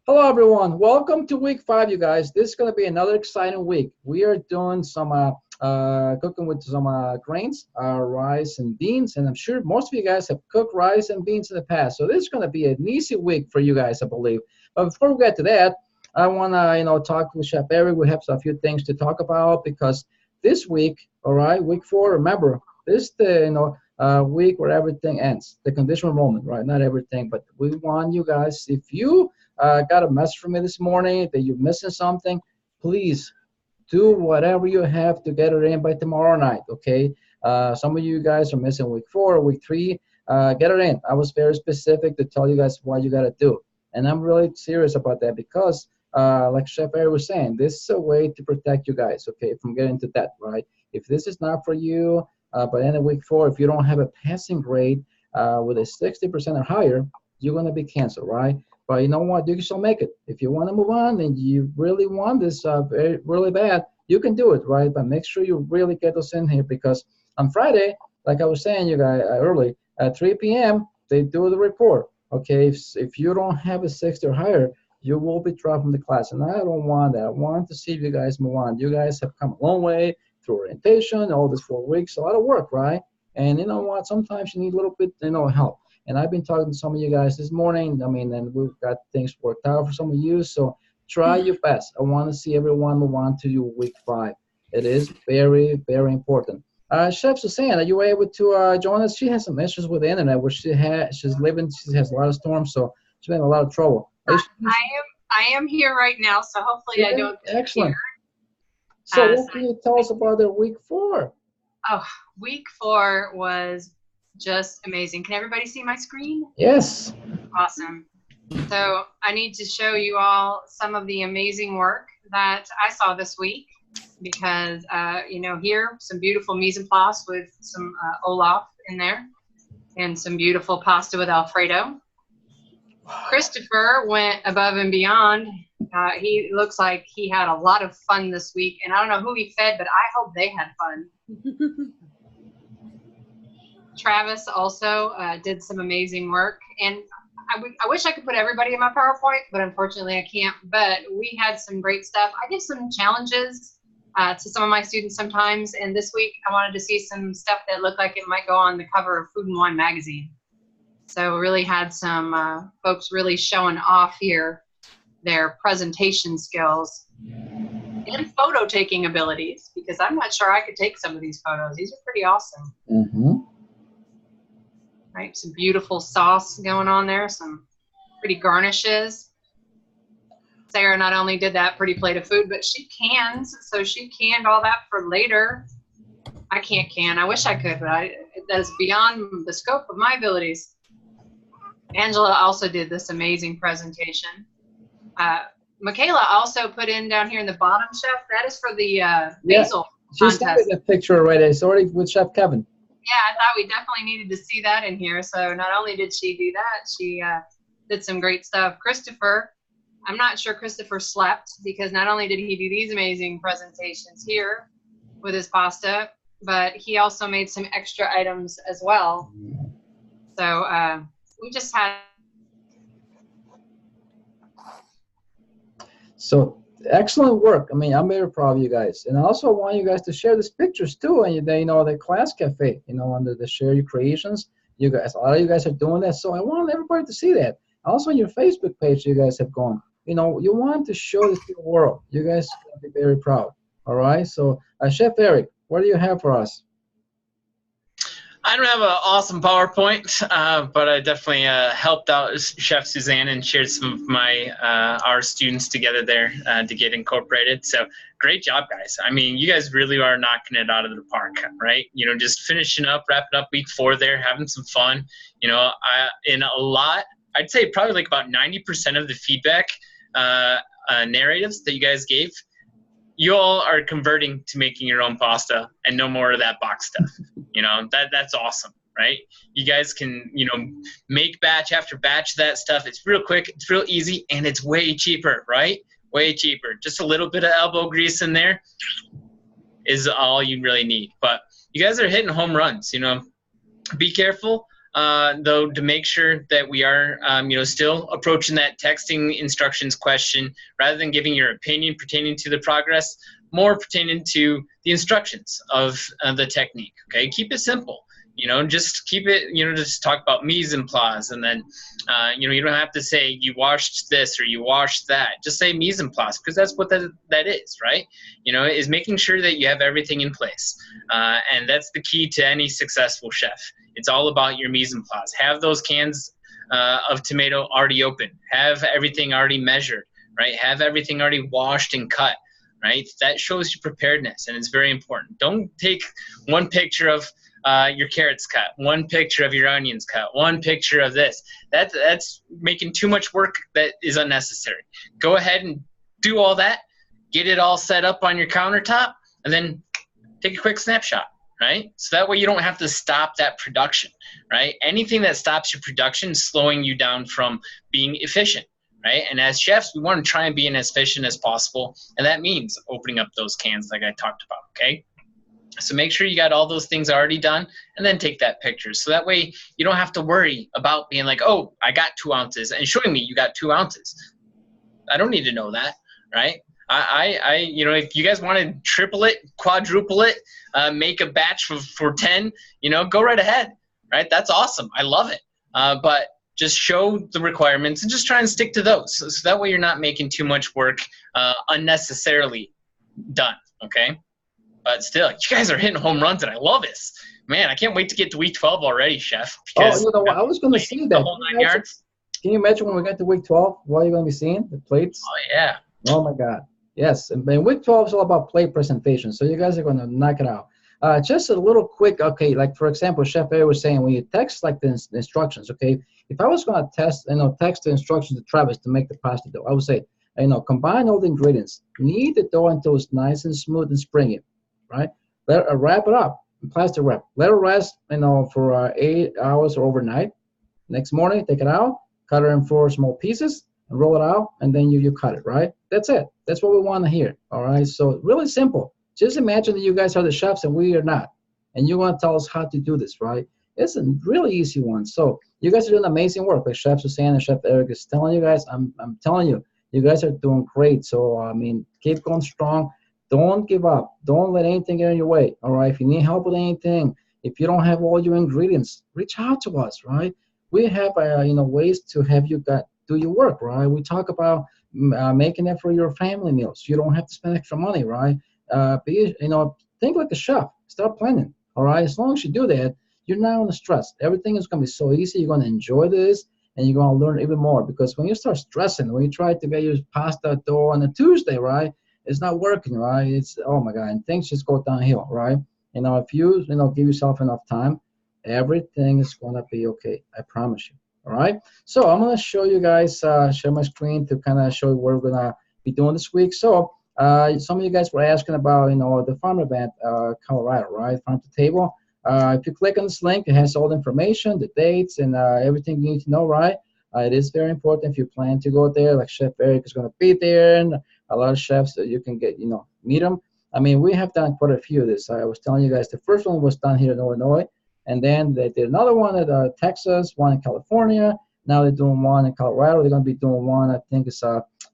Hello, everyone. Welcome to week 5, you guys. This is going to be another exciting week. We are doing some cooking with some grains, rice and beans, and I'm sure most of you guys have cooked rice and beans in the past. So this is going to be an easy week for you guys, I believe. But before we get to that, I want to, talk with Chef Eric. We have a few things to talk about because this week, all right, week 4. Remember, this is the week where everything ends, the conditional moment, right? Not everything, but we want you guys, if you got a message from me this morning that you're missing something, please do whatever you have to get it in by tomorrow night, okay? Some of you guys are missing week 4 or week 3. Get it in. I was very specific to tell you guys what you got to do. And I'm really serious about that because, like Chef Eric was saying, this is a way to protect you guys, okay, from getting into debt, right? If this is not for you, by the end of week 4, if you don't have a passing grade with a 60% or higher, you're going to be canceled, right? But you know what? You can still make it. If you want to move on and you really want this really bad, you can do it, right? But make sure you really get those in here because on Friday, like I was saying, you guys early at 3 p.m. they do the report. Okay, if you don't have a 60 or higher, you will be dropped from the class, and I don't want that. I want to see you guys move on. You guys have come a long way through orientation, all this 4 weeks, a lot of work, right? And you know what? Sometimes you need a little bit, help. And I've been talking to some of you guys this morning. I mean, and we've got things worked out for some of you. So try your best. I want to see everyone move on to you week 5. It is very, very important. Chef Suzanne, are you able to join us? She has some issues with the internet, where she has a lot of storms, so she's having a lot of trouble. I am here right now, so hopefully I don't excellent. So what can you tell us about the week 4? Oh, week 4 was just amazing. Can everybody see my screen? Yes. Awesome. So I need to show you all some of the amazing work that I saw this week because, here, some beautiful mise en place with some Olaf in there and some beautiful pasta with Alfredo. Christopher went above and beyond. He looks like he had a lot of fun this week, and I don't know who he fed, but I hope they had fun. Travis also did some amazing work, and I wish I could put everybody in my PowerPoint, but unfortunately I can't. But we had some great stuff. I give some challenges to some of my students sometimes, and this week I wanted to see some stuff that looked like it might go on the cover of Food and Wine magazine. So really had some folks really showing off here their presentation skills and photo taking abilities, because I'm not sure I could take some of these photos. These are pretty awesome. Mm-hmm. Right, some beautiful sauce going on there, some pretty garnishes. Sarah not only did that pretty plate of food, but she cans, so she canned all that for later. I can't can. I wish I could, but that is beyond the scope of my abilities. Angela also did this amazing presentation. Michaela also put in down here in the bottom, Chef, that is for the basil contest. She sent me the picture right there. It's already with Chef Kevin. Yeah, I thought we definitely needed to see that in here. So not only did she do that, she did some great stuff. Christopher, I'm not sure Christopher slept, because not only did he do these amazing presentations here with his pasta, but he also made some extra items as well. So we just had. So excellent work. I mean, I'm very proud of you guys. And I also want you guys to share these pictures too. And the class cafe, under the Share Your Creations. You guys, a lot of you guys are doing that. So I want everybody to see that. Also on your Facebook page, you guys have gone. You want to show this to the world. You guys are going to be very proud. All right. So Chef Eric, what do you have for us? I don't have an awesome PowerPoint, but I definitely helped out Chef Suzanne and shared some of our students together there to get incorporated. So great job, guys. I mean, you guys really are knocking it out of the park, right? Just finishing up, wrapping up week 4 there, having some fun. In a lot, I'd say probably like about 90% of the feedback narratives that you guys gave, you all are converting to making your own pasta and no more of that box stuff. That's awesome, right? You guys can, make batch after batch of that stuff. It's real quick, it's real easy, and it's way cheaper, right? Way cheaper. Just a little bit of elbow grease in there is all you really need. But you guys are hitting home runs, Be careful. though, to make sure that we are, still approaching that texting instructions question rather than giving your opinion pertaining to the progress, more pertaining to the instructions of the technique. Okay, keep it simple. Just keep it. Just talk about mise en place, and then, you don't have to say you washed this or you washed that. Just say mise en place, because that's what that is, right? Is making sure that you have everything in place, and that's the key to any successful chef. It's all about your mise en place. Have those cans of tomato already open. Have everything already measured, right? Have everything already washed and cut, right? That shows your preparedness, and it's very important. Don't take one picture of your carrots cut, one picture of your onions cut, one picture of this. That's making too much work that is unnecessary. Go ahead and do all that, get it all set up on your countertop, and then take a quick snapshot, right? So that way you don't have to stop that production, right? Anything that stops your production is slowing you down from being efficient, right? And as chefs, we want to try and be as efficient as possible, and that means opening up those cans like I talked about, okay? So make sure you got all those things already done, and then take that picture. So that way you don't have to worry about being like, oh, I got 2 ounces, and showing me you got 2 ounces. I don't need to know that, right? If you guys want to triple it, quadruple it, make a batch for 10, go right ahead, right? That's awesome. I love it. But just show the requirements and just try and stick to those. So that way you're not making too much work unnecessarily done, okay? But still, you guys are hitting home runs, and I love this. Man, I can't wait to get to week 12 already, Chef. Oh, I was going to see that. The whole 9 yards. Can you imagine when we get to week 12, what are you going to be seeing? The plates? Oh, yeah. Oh, my God. Yes, and week 12 is all about plate presentation, so you guys are going to knock it out. Just a little quick, okay, like, for example, Chef Eric was saying, when you text, like, the instructions, okay, if I was going to text the instructions to Travis to make the pasta dough, I would say, combine all the ingredients. Knead the dough until it's nice and smooth and springy. Right? Wrap it up in plastic wrap. Let it rest, for 8 hours or overnight. Next morning, take it out, cut it in 4 small pieces, and roll it out, and then you cut it, right? That's it. That's what we want to hear, all right? So really simple. Just imagine that you guys are the chefs and we are not, and you want to tell us how to do this, right? It's a really easy one. So you guys are doing amazing work. Like Chef Suzanne and Chef Eric is telling you guys, I'm telling you, you guys are doing great. So, keep going strong. Don't give up. Don't let anything get in your way, all right? If you need help with anything, if you don't have all your ingredients, reach out to us, right? We have, ways to have you do your work, right? We talk about making it for your family meals. You don't have to spend extra money, right? Think like a chef. Start planning, all right? As long as you do that, you're not under stress. Everything is going to be so easy. You're going to enjoy this, and you're going to learn even more. Because when you start stressing, when you try to get your pasta dough on a Tuesday, right? It's not working, right? It's, oh my God, and things just go downhill, right? If you, give yourself enough time, everything is going to be okay. I promise you, all right? So I'm going to show you guys, share my screen to kind of show you what we're going to be doing this week. So some of you guys were asking about, the farm event, Colorado, right? Farm to Table. If you click on this link, it has all the information, the dates, and everything you need to know, right? It is very important if you plan to go there, like Chef Eric is going to be there, and a lot of chefs that you can get, meet them. We have done quite a few of this. I was telling you guys, the first one was done here in Illinois, and then they did another one at Texas, one in California. Now they're doing one in Colorado. They're going to be doing one, I think it's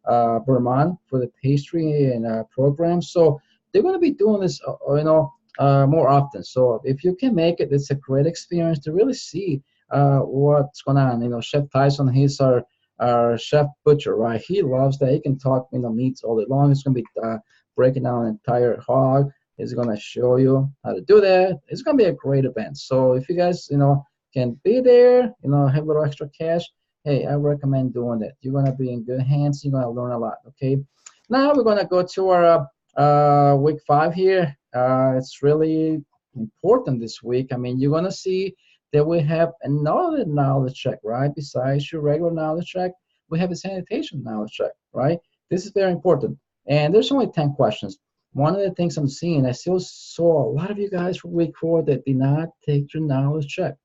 Vermont for the pastry and program. So they're going to be doing this, more often. So if you can make it, it's a great experience to really see what's going on. Chef Tyson, he's our chef butcher, right? He loves that. He can talk, meats all day long. He's going to be breaking down an entire hog. He's going to show you how to do that. It's going to be a great event. So if you guys, can be there, have a little extra cash, hey, I recommend doing that. You're going to be in good hands. You're going to learn a lot, okay? Now we're going to go to our week 5 here. It's really important this week. You're going to see that we have another knowledge check, right? Besides your regular knowledge check, we have a sanitation knowledge check, right? This is very important. And there's only 10 questions. One of the things I'm seeing, I still saw a lot of you guys for week 4 that did not take your knowledge check.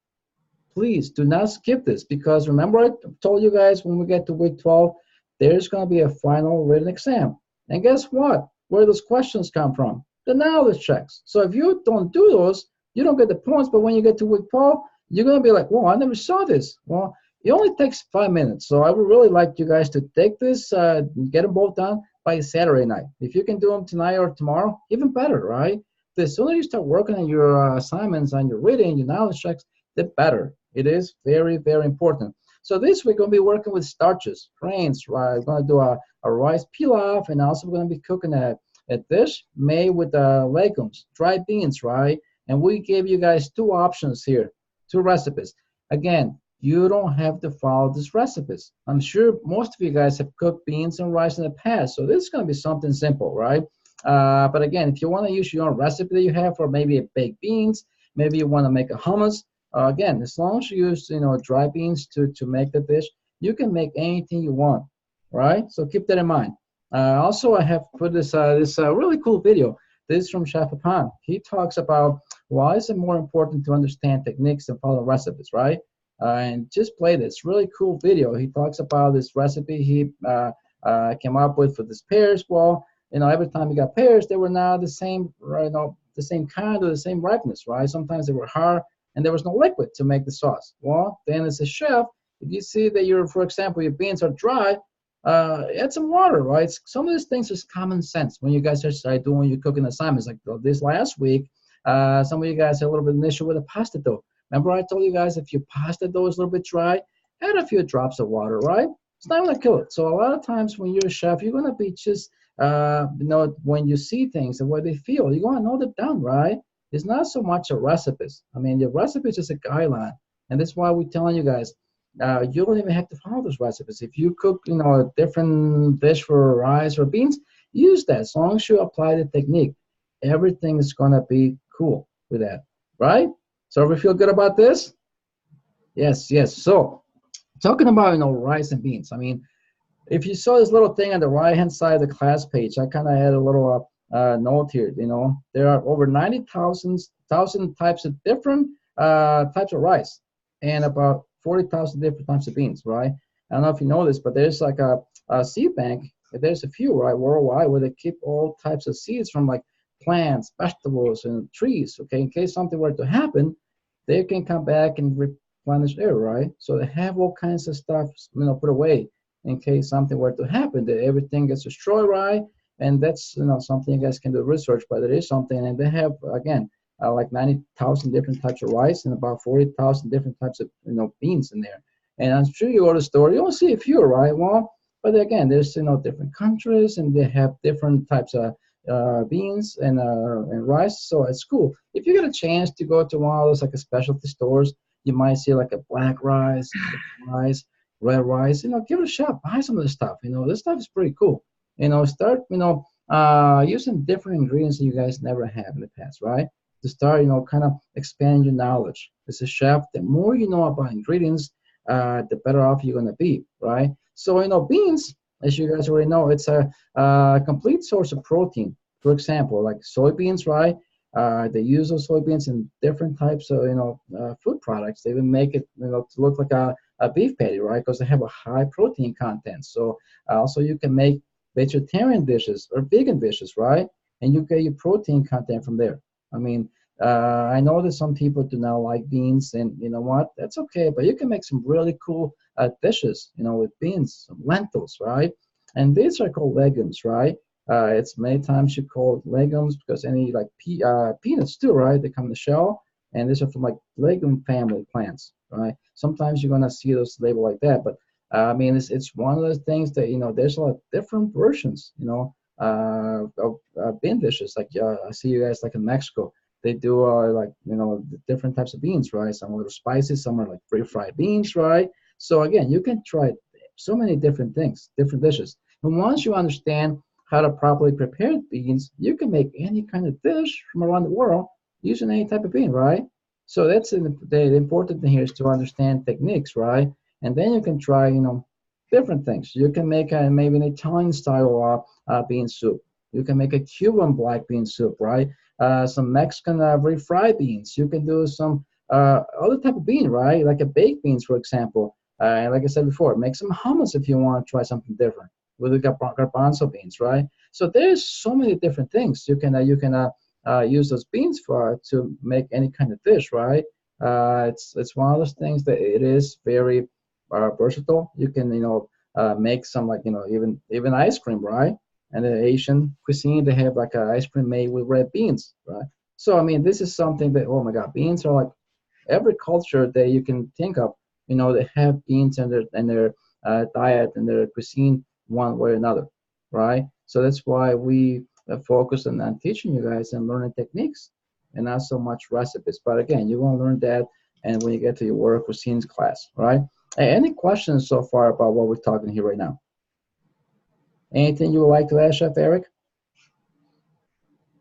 Please do not skip this, because remember I told you guys when we get to week 12, there's going to be a final written exam. And guess what? Where those questions come from? The knowledge checks. So if you don't do those, you don't get the points, but when you get to week 12, you're gonna be like, "Whoa, I never saw this." Well, it only takes 5 minutes. So I would really like you guys to take this, get them both done by Saturday night. If you can do them tonight or tomorrow, even better, right? The sooner you start working on your assignments, on your reading, your knowledge checks, the better. It is very, very important. So this week, we're going to be working with starches, grains, right? We're going to do a rice pilaf, and also we're going to be cooking a dish made with legumes, dried beans, right? And we gave you guys two options here, two recipes. Again, you don't have to follow these recipes. I'm sure most of you guys have cooked beans and rice in the past, so this is going to be something simple, right? But again, if you want to use your own recipe that you have, or maybe a baked beans, maybe you want to make a hummus. Again, as long as you use dry beans to make the dish, you can make anything you want, right? So keep that in mind. Also, I have put this really cool video. This is from Chef Papan. He talks about why is it more important to understand techniques and follow recipes, right? And just play this really cool video. He talks about this recipe he came up with for this pears. Well, every time you got pears, they were not the same, the same kind or the same ripeness, right? Sometimes they were hard and there was no liquid to make the sauce. Well, then as a chef, if you see that for example, your beans are dry, add some water, right? Some of these things is common sense when you guys are doing your cooking assignments. Like this last week, some of you guys had a little bit of an issue with the pasta dough. Remember I told you guys if your pasta dough is a little bit dry, add a few drops of water, right? It's not going to kill it. So a lot of times when you're a chef, you're going to be just, when you see things and what they feel, you're going to know them down, right? It's not so much a recipes. I mean, the recipe is just a guideline. And that's why we're telling you guys, you don't even have to follow those recipes. If you cook, a different dish for rice or beans, use that. As long as you apply the technique, everything is going to be cool with that, right? So we feel good about this? Yes, yes. So talking about, rice and beans. I mean, if you saw this little thing on the right-hand side of the class page, I kind of had a little note here. There are over 90,000 types of different types of rice and about 40,000 different types of beans, right? I don't know if you know this, but there's like a seed bank. There's a few, right, worldwide, where they keep all types of seeds from like plants, vegetables, and trees. Okay, in case something were to happen, they can come back and replenish air, right? So they have all kinds of stuff, put away in case something were to happen. That everything gets destroyed, right? And that's something you guys can do research, but there is something, and they have again like 90,000 different types of rice and about 40,000 different types of beans in there. And I'm sure you go to the store, you'll see a few, right? Well, but again, there's different countries and they have different types of beans and rice, so it's cool. If you get a chance to go to one of those like a specialty stores, you might see like a black rice, red rice. Give it a shot. Buy some of this stuff. This stuff is pretty cool. Start using different ingredients that you guys never have in the past, right? To start kind of expand your knowledge. As a chef, the more you know about ingredients, the better off you're gonna be, right? So beans, as you guys already know, it's a complete source of protein. For example, like soybeans, right? They use those soybeans in different types of food products. They even make it to look like a beef patty, right? Because they have a high protein content. So also you can make vegetarian dishes or vegan dishes, right? And you get your protein content from there. I mean, I know that some people do not like beans, and you know what? That's okay. But you can make some really cool dishes, with beans, some lentils, right? And these are called legumes, right? It's many times you call it legumes because any like peanuts too, right? They come in the shell, and these are from like legume family plants, right? Sometimes you're gonna see those labeled like that, but I mean, it's one of those things that there's a lot of different versions, of bean dishes. Like I see you guys like in Mexico, they do like different types of beans, right? Some are a little spicy, some are like refried beans, right? So again, you can try so many different things, different dishes. And once you understand how to properly prepare beans, you can make any kind of dish from around the world using any type of bean, right? So that's the important thing here is to understand techniques, right? And then you can try, different things. You can make maybe an Italian style bean soup. You can make a Cuban black bean soup, right? Some Mexican refried beans. You can do some other type of bean, right? Like a baked beans, for example. Like I said before, make some hummus if you want to try something different with the garbanzo beans, right? So there's so many different things you can use those beans for to make any kind of dish, right? It's one of those things that it is very versatile. You can make some like even ice cream, right? And the Asian cuisine they have like ice cream made with red beans, right? So I mean this is something that, oh my God, beans are like every culture that you can think of, they have beans in their diet and their cuisine one way or another, right? So that's why we focus on teaching you guys and learning techniques and not so much recipes. But again, you want to learn that and when you get to your work cuisines class, right? Any questions so far about what we're talking here right now? Anything you would like to add, Chef Eric?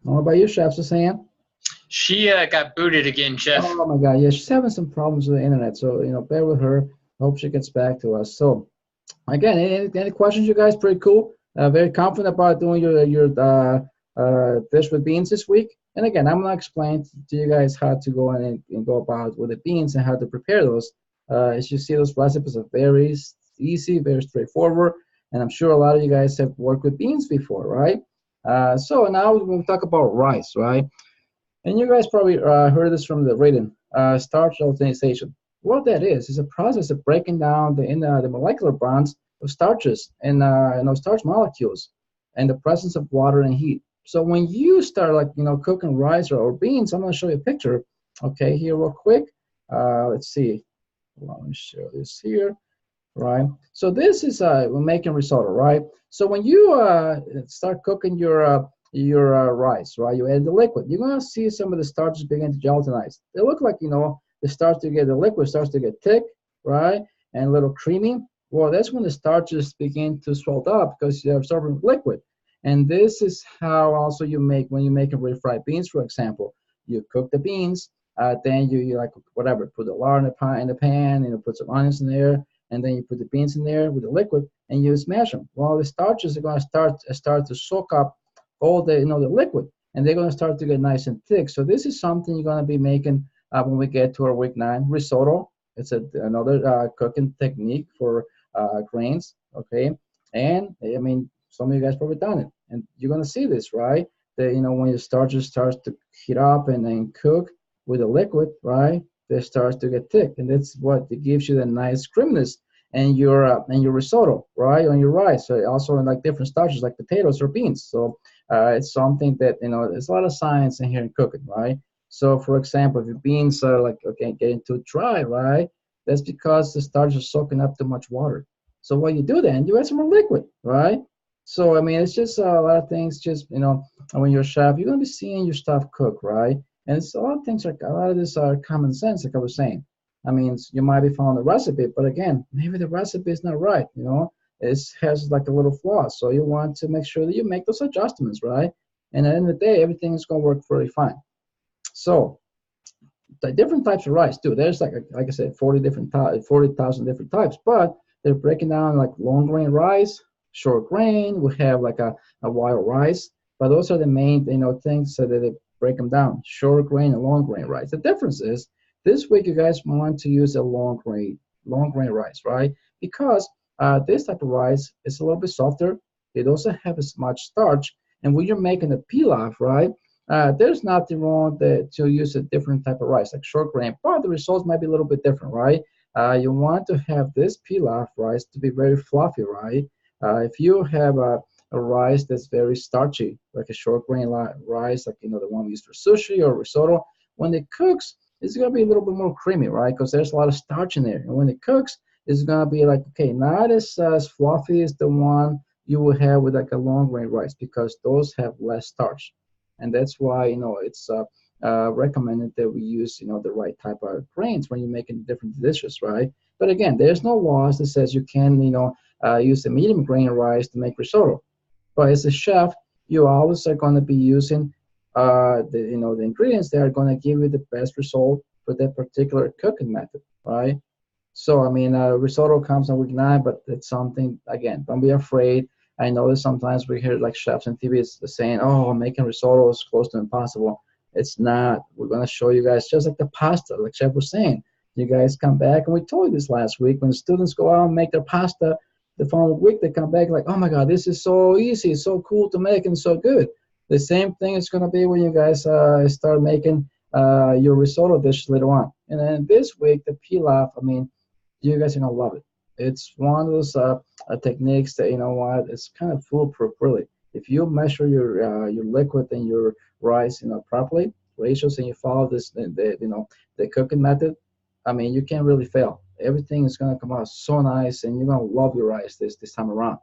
What about you, Chef Suzanne? She got booted again, Chef. Oh my God, yeah, she's having some problems with the internet, so bear with her. Hope she gets back to us. So, again, any questions, you guys? Pretty cool. Very confident about doing your dish with beans this week. And again, I'm gonna explain to you guys how to go in and go about with the beans and how to prepare those. As you see, those recipes are very easy, very straightforward, and I'm sure a lot of you guys have worked with beans before, right? So now we're going to talk about rice, right? And you guys probably heard this from the written starch alternation. What that is a process of breaking down the molecular bonds of starches and starch molecules and the presence of water and heat. So when you start cooking rice or beans, I'm going to show you a picture. Okay, here real quick. Let's see. Let me show this here. Right. So this is we're making risotto, right? So when you start cooking your rice, right? You add the liquid. You're gonna see some of the starches begin to gelatinize. They look like the liquid starts to get thick, right, and a little creamy. Well, that's when the starches begin to swell up because you're absorbing liquid. And this is how also you make when you make refried beans, for example. You cook the beans, then you like whatever, put the lard in the pan, put some onions in there. And then you put the beans in there with the liquid and you smash them. Well, the starches are going to start to soak up all the the liquid, and they're going to start to get nice and thick. So this is something you're going to be making when we get to our week 9 risotto. It's another cooking technique for grains, okay? And I mean, some of you guys probably done it, and you're going to see this, right? That when the starches starts to heat up and then cook with the liquid, right? They start to get thick, and that's what it gives you the nice creaminess and your risotto, right, on your rice. So also in like different starches like potatoes or beans. So it's something that there's a lot of science in here in cooking, right? So for example, if your beans are getting too dry, right, that's because the starch is soaking up too much water. So what you do then, you add some more liquid, right? So I mean, it's just a lot of things. Just when you're a chef, you're gonna be seeing your stuff cook, right? And it's a lot of things, a lot of this are common sense, like I was saying. I mean, you might be following the recipe, but again, maybe the recipe is not right, It has like a little flaw. So you want to make sure that you make those adjustments, right? And at the end of the day, everything is going to work very fine. So the different types of rice, too. There's like I said, 40,000 different types, but they're breaking down like long grain rice, short grain. We have like a wild rice, but those are the main, things so that they break them down, short grain and long grain rice. The difference is this week you guys want to use a long grain rice, right? Because this type of rice is a little bit softer. It doesn't have as much starch. And when you're making a pilaf, right, there's nothing wrong to use a different type of rice, like short grain, but the results might be a little bit different, right? You want to have this pilaf rice to be very fluffy, right? If you have a rice that's very starchy, like a short grain rice, like the one we use for sushi or risotto, when it cooks, it's gonna be a little bit more creamy, right? Because there's a lot of starch in there, and when it cooks, it's gonna be like not as fluffy as the one you would have with like a long grain rice, because those have less starch, and that's why it's recommended that we use the right type of grains when you're making different dishes, right? But again, there's no laws that says you can use the medium grain rice to make risotto. But as a chef, you always are going to be using the ingredients that are going to give you the best result for that particular cooking method, right? So I mean, risotto comes on week 9, but it's something, again, don't be afraid. I know that sometimes we hear like chefs on TV saying, "Oh, making risotto is close to impossible." It's not. We're going to show you guys just like the pasta, like Chef was saying. You guys come back, and we told you this last week, when students go out and make their pasta, the following week they come back like, "Oh my God, this is so easy, it's so cool to make and so good." The same thing is going to be when you guys start making your risotto dish later on. And then this week, the pilaf, I mean, you guys are gonna love it. It's one of those techniques that, you know what, it's kind of foolproof, really. If you measure your liquid and your rice, you know, properly, ratios, and you follow this, you know, the cooking method, I mean, you can't really fail. Everything is gonna come out so nice, and you're gonna love your rice this time around.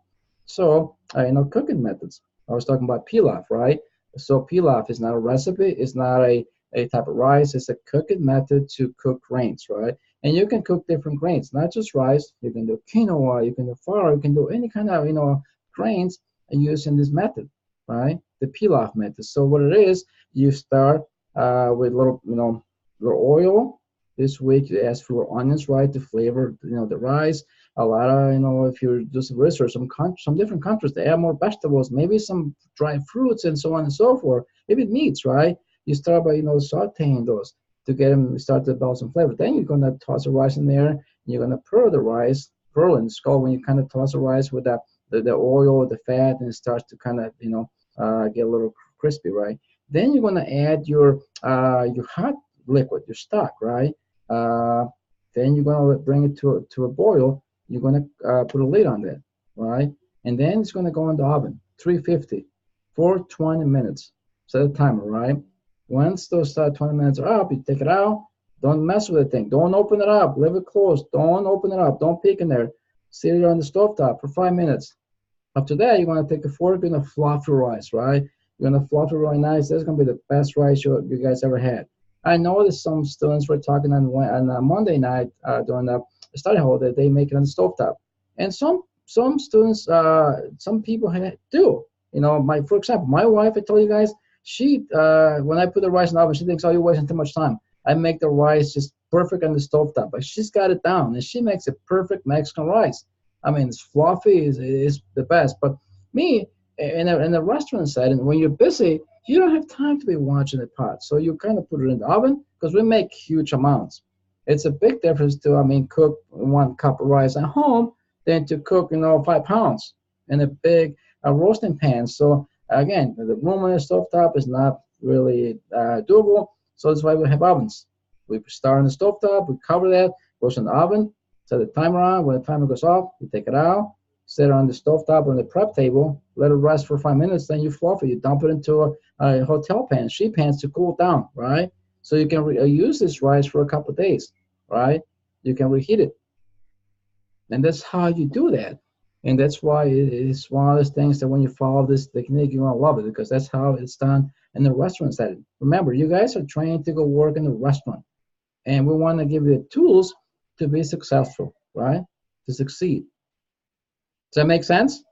So, you know, cooking methods. I was talking about pilaf, right? So pilaf is not a recipe. It's not a type of rice. It's a cooking method to cook grains, right? And you can cook different grains, not just rice. You can do quinoa, you can do farro, you can do any kind of, you know, grains using this method, right? The pilaf method. So what it is, you start with little, you know, little oil. This week you ask for onions, right, to flavor, you know, the rice. A lot of, you know, if you do some research, some different countries, they add more vegetables, maybe some dried fruits and so on and so forth. Maybe meats, right? You start by, you know, sauteing those to get them start to develop some flavor. Then you're gonna toss the rice in there. And you're gonna pearl the rice, pearl and skull when you kind of toss the rice with the oil, the fat, and it starts to kind of, you know, get a little crispy, right? Then you're gonna add your hot liquid, your stock, right? Then you're gonna bring it to a boil. You're gonna put a lid on that, right? And then it's gonna go in the oven, 350, for 20 minutes. Set a timer, right? Once those 20 minutes are up, you take it out. Don't mess with the thing. Don't open it up. Leave it closed. Don't open it up. Don't peek in there. Sit it on the stovetop for 5 minutes. After that, you're gonna take a fork and fluff your rice, right? You're gonna fluff it really nice. That's gonna be the best rice you guys ever had. I know that some students were talking on Monday night during the study hall that they make it on the stovetop, and some students, some people do. You know, for example, my wife, I told you guys, she when I put the rice in the oven, she thinks, oh, you're wasting too much time. I make the rice just perfect on the stovetop, but she's got it down, and she makes a perfect Mexican rice. I mean, it's fluffy, is the best. But me, in a restaurant setting, when you're busy, you don't have time to be watching the pot. So you kind of put it in the oven because we make huge amounts. It's a big difference to, I mean, cook 1 cup of rice at home than to cook, you know, 5 pounds in a big roasting pan. So again, the room on the stovetop is not really doable. So that's why we have ovens. We start on the stovetop, we cover that, goes in the oven, set the timer on. When the timer goes off, you take it out, set it on the stovetop or on the prep table, let it rest for 5 minutes, then you fluff it. You dump it into a hotel pan, sheet pans to cool down, right? So you can use this rice for a couple of days, right? You can reheat it. And that's how you do that. And that's why it's one of those things that when you follow this technique, you're going to love it, because that's how it's done in the restaurant setting. Remember, you guys are trained to go work in the restaurant. And we want to give you the tools to be successful, right? To succeed. Does that make sense?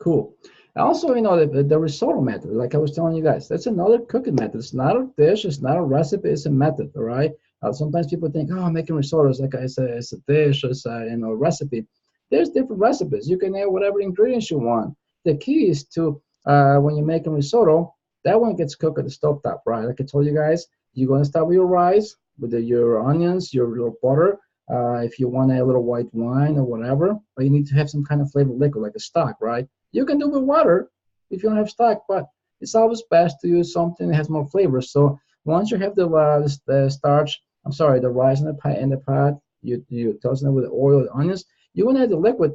Cool. Also, you know, the risotto method, like I was telling you guys, that's another cooking method. It's not a dish, it's not a recipe, it's a method, all right? Sometimes people think, oh, making risotto is like it's a dish, it's a, you know, recipe. There's different recipes. You can add whatever ingredients you want. The key is to, when you're making risotto, that one gets cooked at the stovetop, right? Like I told you guys, you're going to start with your rice, with your onions, your butter. If you want a little white wine or whatever, but you need to have some kind of flavored liquid, like a stock, right? You can do with water if you don't have stock, but it's always best to use something that has more flavor. So once you have the starch, the rice in the pot, you toss it with the oil, the onions. You want to add the liquid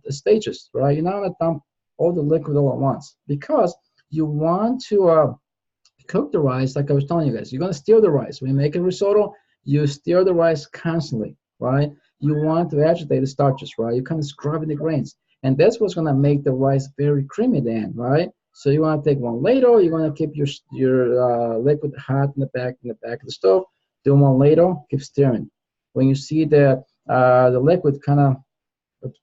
stages, right? You're not going to dump all the liquid all at once, because you want to cook the rice like I was telling you guys. You're going to stir the rice. When you make a risotto, you stir the rice constantly, right? You want to agitate the starches, right? You're kind of scrubbing the grains. And that's what's going to make the rice very creamy then, right? So you want to take one ladle. You're going to keep your liquid hot in the back of the stove. Do one ladle, keep stirring. When you see the liquid kind of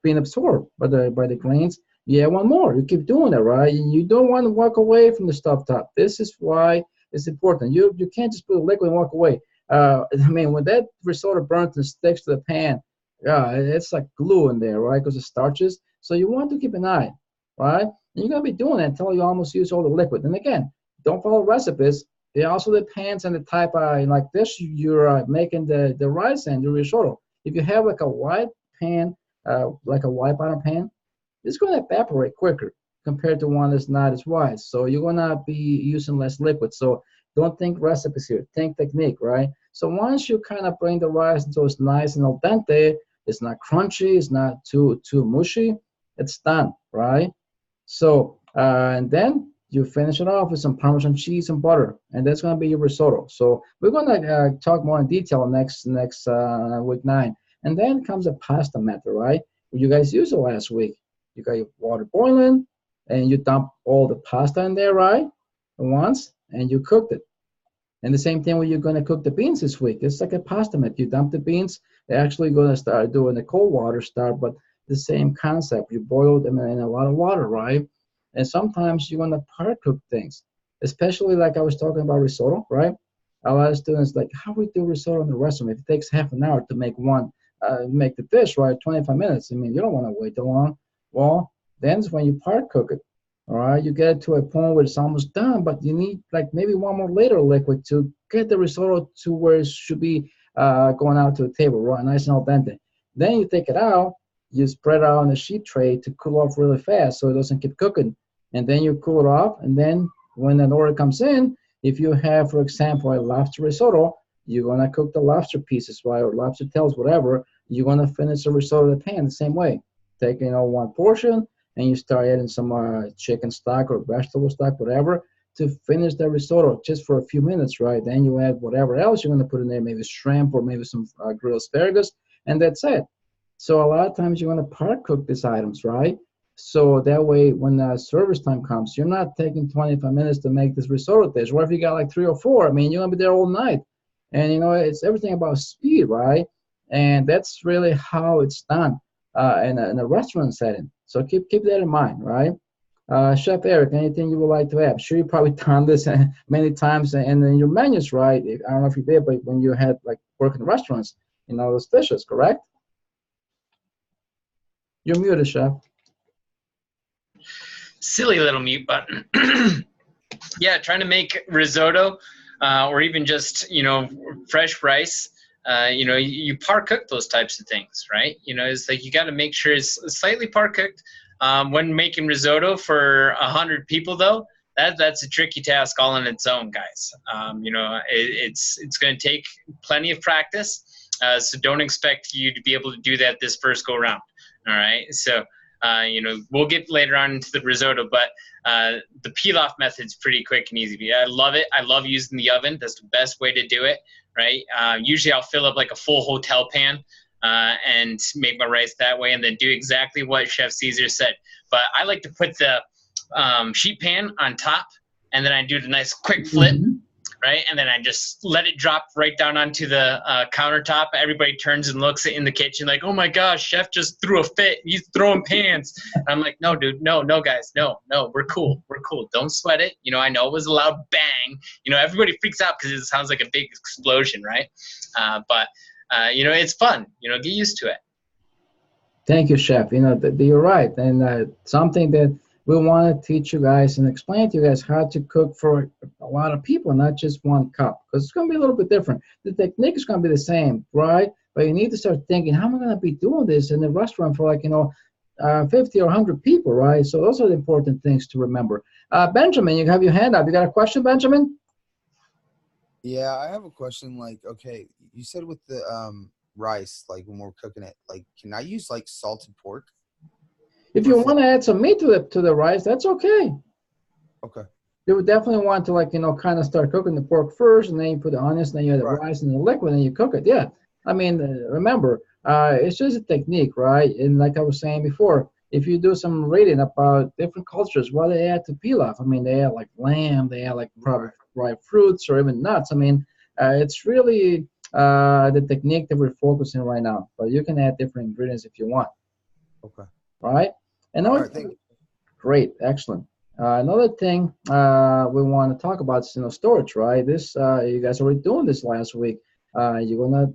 being absorbed by the grains, you add one more. You keep doing it, right? You don't want to walk away from the stovetop. This is why it's important. You can't just put a liquid and walk away. I mean, when that risotto burns and sticks to the pan, it's like glue in there, right? Because it starches. So you want to keep an eye, right? And you're going to be doing it until you almost use all the liquid. And again, don't follow recipes. It also depends on the type of, like this, you're making the rice and the risotto. If you have like a wide pan, like a wide bottom pan, it's going to evaporate quicker compared to one that's not as wide. So you're going to be using less liquid. So Don't think recipes here. Think technique, right? So once you kind of bring the rice until it's nice and al dente, it's not crunchy, it's not too mushy, it's done, right? So and then you finish it off with some Parmesan cheese and butter, and that's gonna be your risotto. So we're gonna talk more in detail next week 9, and then comes the pasta method, right? You guys used it last week. You got your water boiling, and you dump all the pasta in there, right? At once, and you cooked it. And the same thing when you're going to cook the beans this week. It's like a pasta method. You dump the beans. They're actually going to start doing the cold water start, but the same concept. You boil them in a lot of water, right? And sometimes you're going to part cook things, especially like I was talking about risotto, right? A lot of students like, how we do risotto in the restaurant? If it takes half an hour to make make the dish, right? 25 minutes. I mean, you don't want to wait too long. Well, then's when you part cook it. All right, you get it to a point where it's almost done, but you need like maybe one more liter of liquid to get the risotto to where it should be going out to the table, right? Nice and al dente. Then you take it out, you spread it out on a sheet tray to cool off really fast so it doesn't keep cooking. And then you cool it off, and then when an order comes in, if you have, for example, a lobster risotto, you're gonna cook the lobster pieces, right, or lobster tails, whatever. You're gonna finish the risotto in the pan the same way. Take one portion, and you start adding some chicken stock or vegetable stock, whatever, to finish the risotto just for a few minutes, right? Then you add whatever else you're going to put in there, maybe shrimp or maybe some grilled asparagus, and that's it. So a lot of times you're going to part cook these items, right? So that way, when service time comes, you're not taking 25 minutes to make this risotto dish. What if you got like 3 or 4? I mean, you're going to be there all night. And, you know, it's everything about speed, right? And that's really how it's done in a restaurant setting. So keep that in mind, right? Chef Eric, anything you would like to add? I'm sure you probably done this many times, and in your menus, right? I don't know if you did, but when you had like work in restaurants, you know those dishes, correct? You're muted, Chef. Silly little mute button. Yeah, trying to make risotto or even just, you know, fresh rice. You know, you par cook those types of things, right? You know, it's like you got to make sure it's slightly par cooked. When making risotto for 100 people, though, that's a tricky task all on its own, guys. You know, it's going to take plenty of practice, so don't expect you to be able to do that this first go round. All right, so you know, we'll get later on into the risotto, but the pilaf method's pretty quick and easy. I love it. I love using the oven. That's the best way to do it. Right? Usually I'll fill up like a full hotel pan and make my rice that way, and then do exactly what Chef Caesar said. But I like to put the sheet pan on top, and then I do the nice quick flip, right? And then I just let it drop right down onto the countertop. Everybody turns and looks in the kitchen like, oh my gosh, Chef just threw a fit. He's throwing pans. And I'm like, no, dude, no, guys, no, we're cool. We're cool. Don't sweat it. You know, I know it was a loud bang. You know, everybody freaks out because it sounds like a big explosion, right? But you know, it's fun. You know, get used to it. Thank you, Chef. You know, you're right. And something that we want to teach you guys and explain to you guys how to cook for a lot of people, not just one cup, because it's going to be a little bit different. The technique is going to be the same, right? But you need to start thinking, how am I going to be doing this in a restaurant for like, you know, 50 or 100 people, right? So those are the important things to remember. Benjamin, you have your hand up. You got a question, Benjamin? Yeah, I have a question. Like, okay, you said with the rice, like when we're cooking it, like, can I use like salted pork? If you want to add some meat to the rice, that's okay. Okay. You would definitely want to, like, you know, kind of start cooking the pork first, and then you put the onions, and then you add the rice and the liquid, and you cook it. Yeah. I mean, remember, it's just a technique, right? And like I was saying before, if you do some reading about different cultures, what they add to pilaf, I mean, they add like lamb, they add like probably dried fruits or even nuts. I mean, it's really the technique that we're focusing right now. But you can add different ingredients if you want. Okay. Right? Another thing, great, excellent. Another thing we want to talk about is, you know, storage, right? This you guys already doing this last week. You're gonna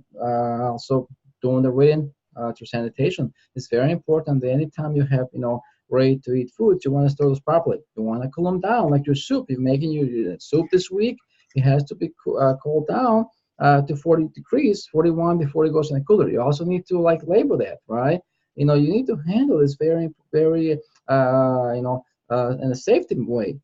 also doing the reading through sanitation. It's very important that anytime you have, you know, ready to eat foods, you want to store those properly. You want to cool them down, like your soup. You're making your soup this week. It has to be cooled down to 40 degrees, 41 before it goes in the cooler. You also need to like label that, right? You know, you need to handle this very, very, you know, in a safety way.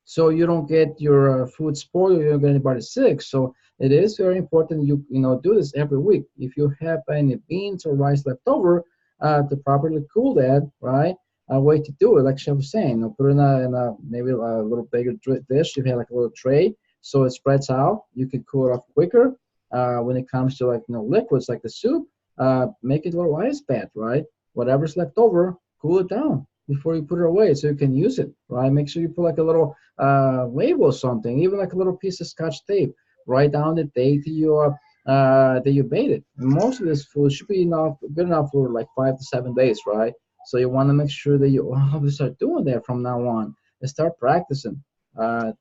so you don't get your food spoiled, you don't get anybody sick. So it is very important you know do this every week. If you have any beans or rice left over, to properly cool that, right? A way to do it, like Chef was saying, put it in a maybe a little bigger dish. You have like a little tray, so it spreads out. You can cool it off quicker. When it comes to like liquids like the soup, make it a little ice bath, right? Whatever's left over, cool it down before you put it away so you can use it, right? Make sure you put like a little label or something, even like a little piece of Scotch tape. Write down the date that you made it. And most of this food should be good enough for like 5 to 7 days, right? So you want to make sure that you always start doing that from now on and start practicing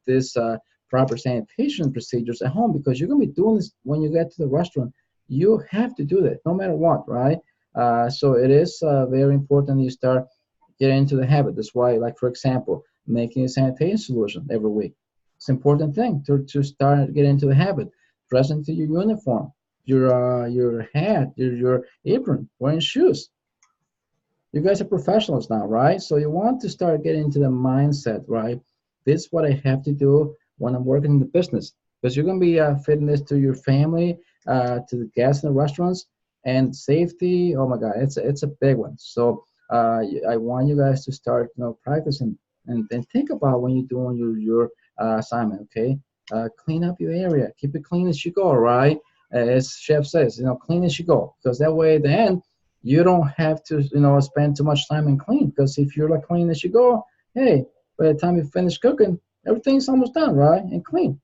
this proper sanitation procedures at home, because you're going to be doing this when you get to the restaurant. You have to do that no matter what, right? So it is very important you start getting into the habit. That's why, like for example, making a sanitation solution every week. It's an important thing to start getting into the habit. Dressing to your uniform, your hat, your apron, wearing shoes. You guys are professionals now, right? So you want to start getting into the mindset, right? This is what I have to do when I'm working in the business, because you're going to be fitting this to your family, to the guests in the restaurants, and safety. Oh my God, it's a big one. So I want you guys to start, practicing and think about when you're doing your assignment. Okay, clean up your area, keep it clean as you go. Right, as Chef says, clean as you go, because that way at the end you don't have to, spend too much time in clean. Because if you're like clean as you go, hey, by the time you finish cooking, everything's almost done, right, and clean.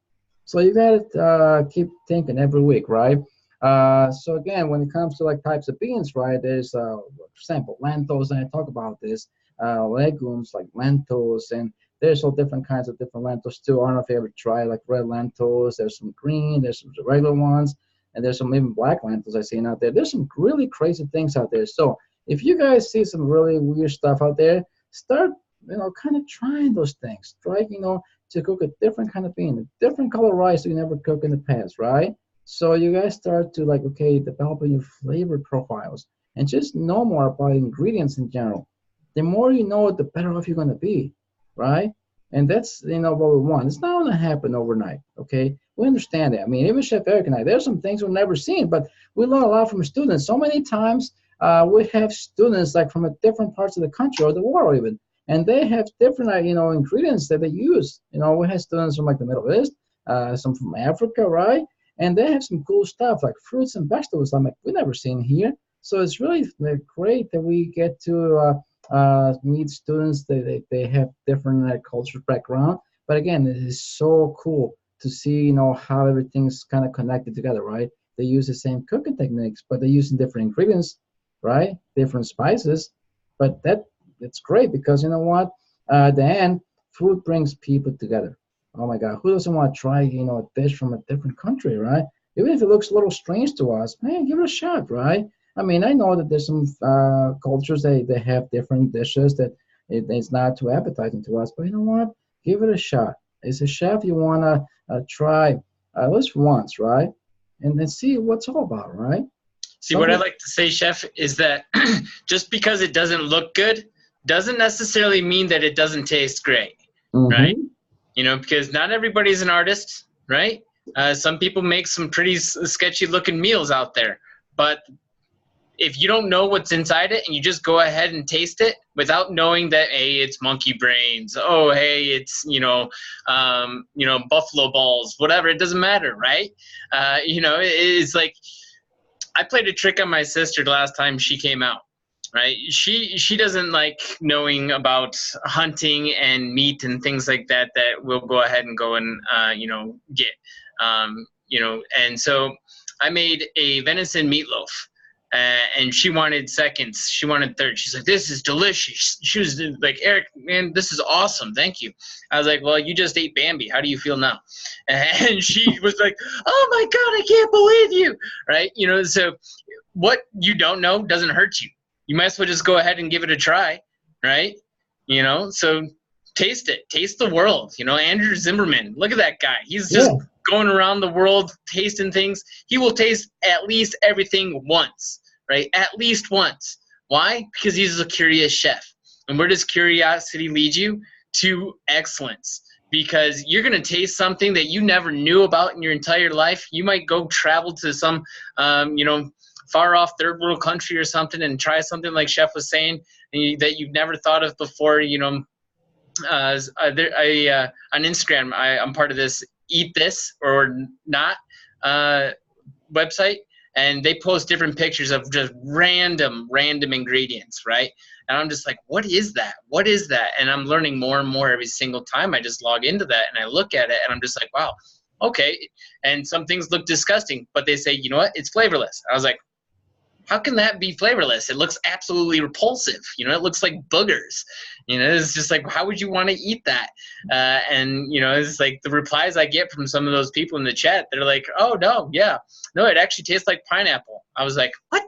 So you gotta keep thinking every week, right? So again, when it comes to like types of beans, right, there's, for example, lentils, and I talk about this, legumes like lentils, and there's all different kinds of different lentils too. I don't know if you ever tried like red lentils. There's some green, there's some regular ones, and there's some even black lentils I've seen out there. There's some really crazy things out there. So if you guys see some really weird stuff out there, start, kind of trying those things. Try, to cook a different kind of bean, a different color rice you never cooked in the past, right? So you guys start to like, okay, developing your flavor profiles and just know more about ingredients in general. The more you know, the better off you're going to be, right? And that's, what we want. It's not going to happen overnight, okay? We understand that. I mean, even Chef Eric and I, there's some things we've never seen, but we learn a lot from students. So many times we have students like from different parts of the country or the world even, and they have different, ingredients that they use. We have students from like the Middle East, some from Africa, right? And they have some cool stuff like fruits and vegetables I'm like, we've never seen here. So it's really great that we get to meet students. They have different cultural background. But again, it is so cool to see, how everything's kind of connected together, right? They use the same cooking techniques, but they're using different ingredients, right? Different spices. But it's great because you know what? At the end, food brings people together. Oh my God, who doesn't want to try, a dish from a different country, right? Even if it looks a little strange to us, man, give it a shot, right? I mean, I know that there's some cultures they have different dishes that it's not too appetizing to us, but you know what? Give it a shot. As a chef, you want to try at least once, right? And then see what it's all about, right? See, what I like to say, Chef, is that just because it doesn't look good doesn't necessarily mean that it doesn't taste great, right? Because not everybody's an artist, right? Some people make some pretty sketchy looking meals out there, but if you don't know what's inside it and you just go ahead and taste it without knowing that, hey, it's monkey brains, oh, hey, it's, buffalo balls, whatever, it doesn't matter, right? It's like, I played a trick on my sister the last time she came out, right? She doesn't like knowing about hunting and meat and things like that we'll go ahead and go and, get, and so I made a venison meatloaf. And she wanted seconds. She wanted third. She's like, this is delicious. She was like, Eric, man, this is awesome. Thank you. I was like, well, you just ate Bambi. How do you feel now? And she was like, oh my God, I can't believe you. Right? So what you don't know doesn't hurt you. You might as well just go ahead and give it a try. Right? So taste it. Taste the world. Andrew Zimmerman, look at that guy. He's just going around the world tasting things. He will taste at least everything once, right? At least once. Why? Because he's a curious chef. And where does curiosity lead you? To excellence. because you're going to taste something that you never knew about in your entire life. You might go travel to some, far off third world country or something and try something like Chef was saying that you've never thought of before. On Instagram, I'm part of this Eat This or Not website, and they post different pictures of just random ingredients, right? And I'm just like, what is that? What is that? And I'm learning more and more every single time I just log into that and I look at it and I'm just like, wow, okay. And some things look disgusting, but they say, you know what? It's flavorless. I was like, how can that be flavorless? It looks absolutely repulsive. It looks like boogers. It's just like, how would you want to eat that? And it's like the replies I get from some of those people in the chat, they're like, oh, no, it actually tastes like pineapple. I was like, what?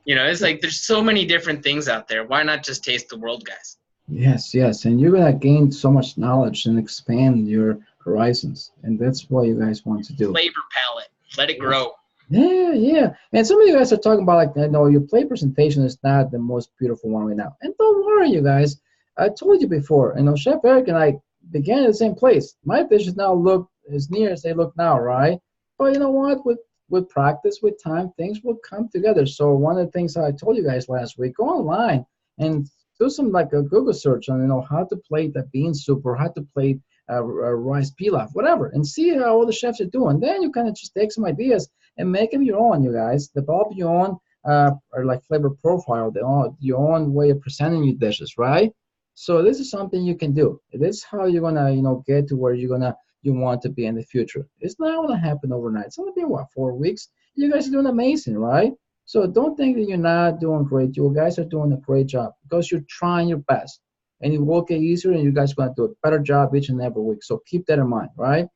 It's like there's so many different things out there. Why not just taste the world, guys? Yes, and you're going to gain so much knowledge and expand your horizons. And that's what you guys want to do. Flavor palette. Let it grow. Yeah. And some of you guys are talking about, like, your plate presentation is not the most beautiful one right now. And don't worry, you guys. I told you before, Chef Eric and I began at the same place. My dishes now look as near as they look now, right? But you know what? With practice, with time, things will come together. So one of the things that I told you guys last week, go online and do some like a Google search on, how to plate a bean soup or how to plate a rice pilaf, whatever, and see how all the chefs are doing. Then you kind of just take some ideas and make them your own, you guys. Develop your own or like flavor profile, your own way of presenting your dishes, right? So this is something you can do. This is how you're gonna, get to where you want to be in the future. It's not gonna happen overnight. It's only been 4 weeks. You guys are doing amazing, right? So don't think that you're not doing great. You guys are doing a great job because you're trying your best, and it will get easier, and you guys are gonna do a better job each and every week. So keep that in mind, right?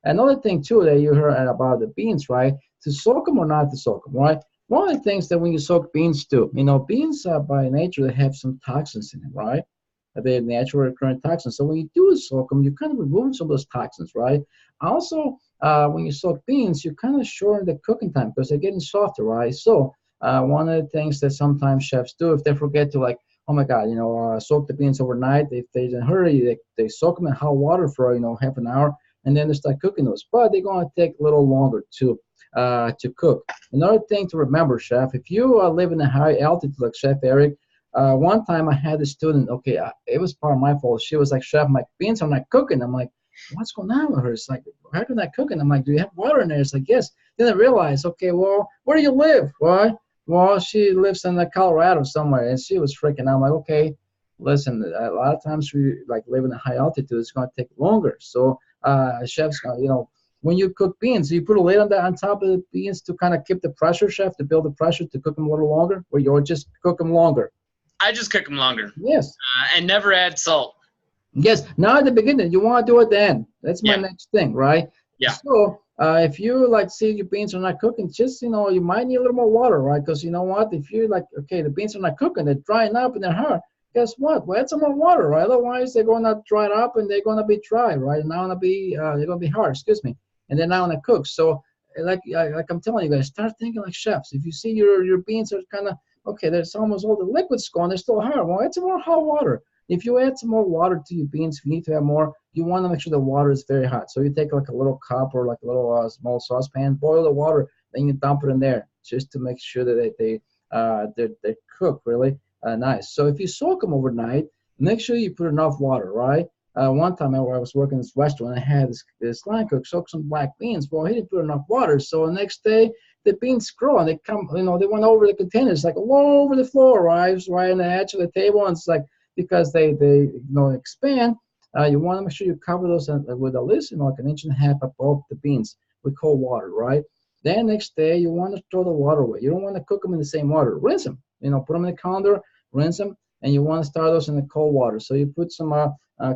Another thing too that you heard about the beans, right? To soak them or not to soak them, right? One of the things that when you soak beans too, beans by nature, they have some toxins in them, right? They're natural occurring toxins. So when you do soak them, you kind of remove some of those toxins, right? Also, when you soak beans, you kind of shorten the cooking time because they're getting softer, right? So one of the things that sometimes chefs do, if they forget to, like, oh my God, soak the beans overnight, if they in a hurry, they soak them in hot water for, half an hour, and then they start cooking those. But they're going to take a little longer to cook. Another thing to remember, chef, if you live in a high altitude like Chef Eric, one time I had a student, it was part of my fault. She was like, Chef, my beans are not cooking. I'm like, what's going on with her? It's like, how come not cooking? I'm like, do you have water in there? It's like, yes. Then I realized, okay, well, where do you live? Why? Well, she lives in Colorado somewhere, and she was freaking out. I'm like, okay, listen, a lot of times we like live in a high altitude. It's going to take longer. So chefs, when you cook beans, you put a lid on top of the beans to kind of keep the pressure, chef, to build the pressure to cook them a little longer, or you just cook them longer? I just cook them longer. Yes. And never add salt. Yes. Now at the beginning, you want to do it then. That's my next thing, right? Yeah. So if you see your beans are not cooking, just, you might need a little more water, right? Because you know what? If you're like, okay, the beans are not cooking, they're drying up and they're hard. Guess what? Well, add some more water, right? Otherwise, they're going to dry up and they're going to be dry, right? And they're going to be hard, and they're not going to cook. So like I'm telling you guys, start thinking like chefs. If you see your beans are kind of, okay, there's almost all the liquids gone, they're still hard. Well, add some more hot water. If you add some more water to your beans, if you need to add more, you want to make sure the water is very hot. So you take like a little cup or like a little small saucepan, boil the water, then you dump it in there just to make sure that they cook really nice. So if you soak them overnight, make sure you put enough water, right? One time I was working in this restaurant, I had this line cook soak some black beans. Well, he didn't put enough water, so the next day the beans grow and they come, they went over the containers, like all over the floor, right on the edge of the table, and it's like because they expand. You want to make sure you cover those with a lid, like an inch and a half above the beans with cold water, right? Then next day you want to throw the water away. You don't want to cook them in the same water. Rinse them, put them in the colander, rinse them, and you want to start those in the cold water. So you put some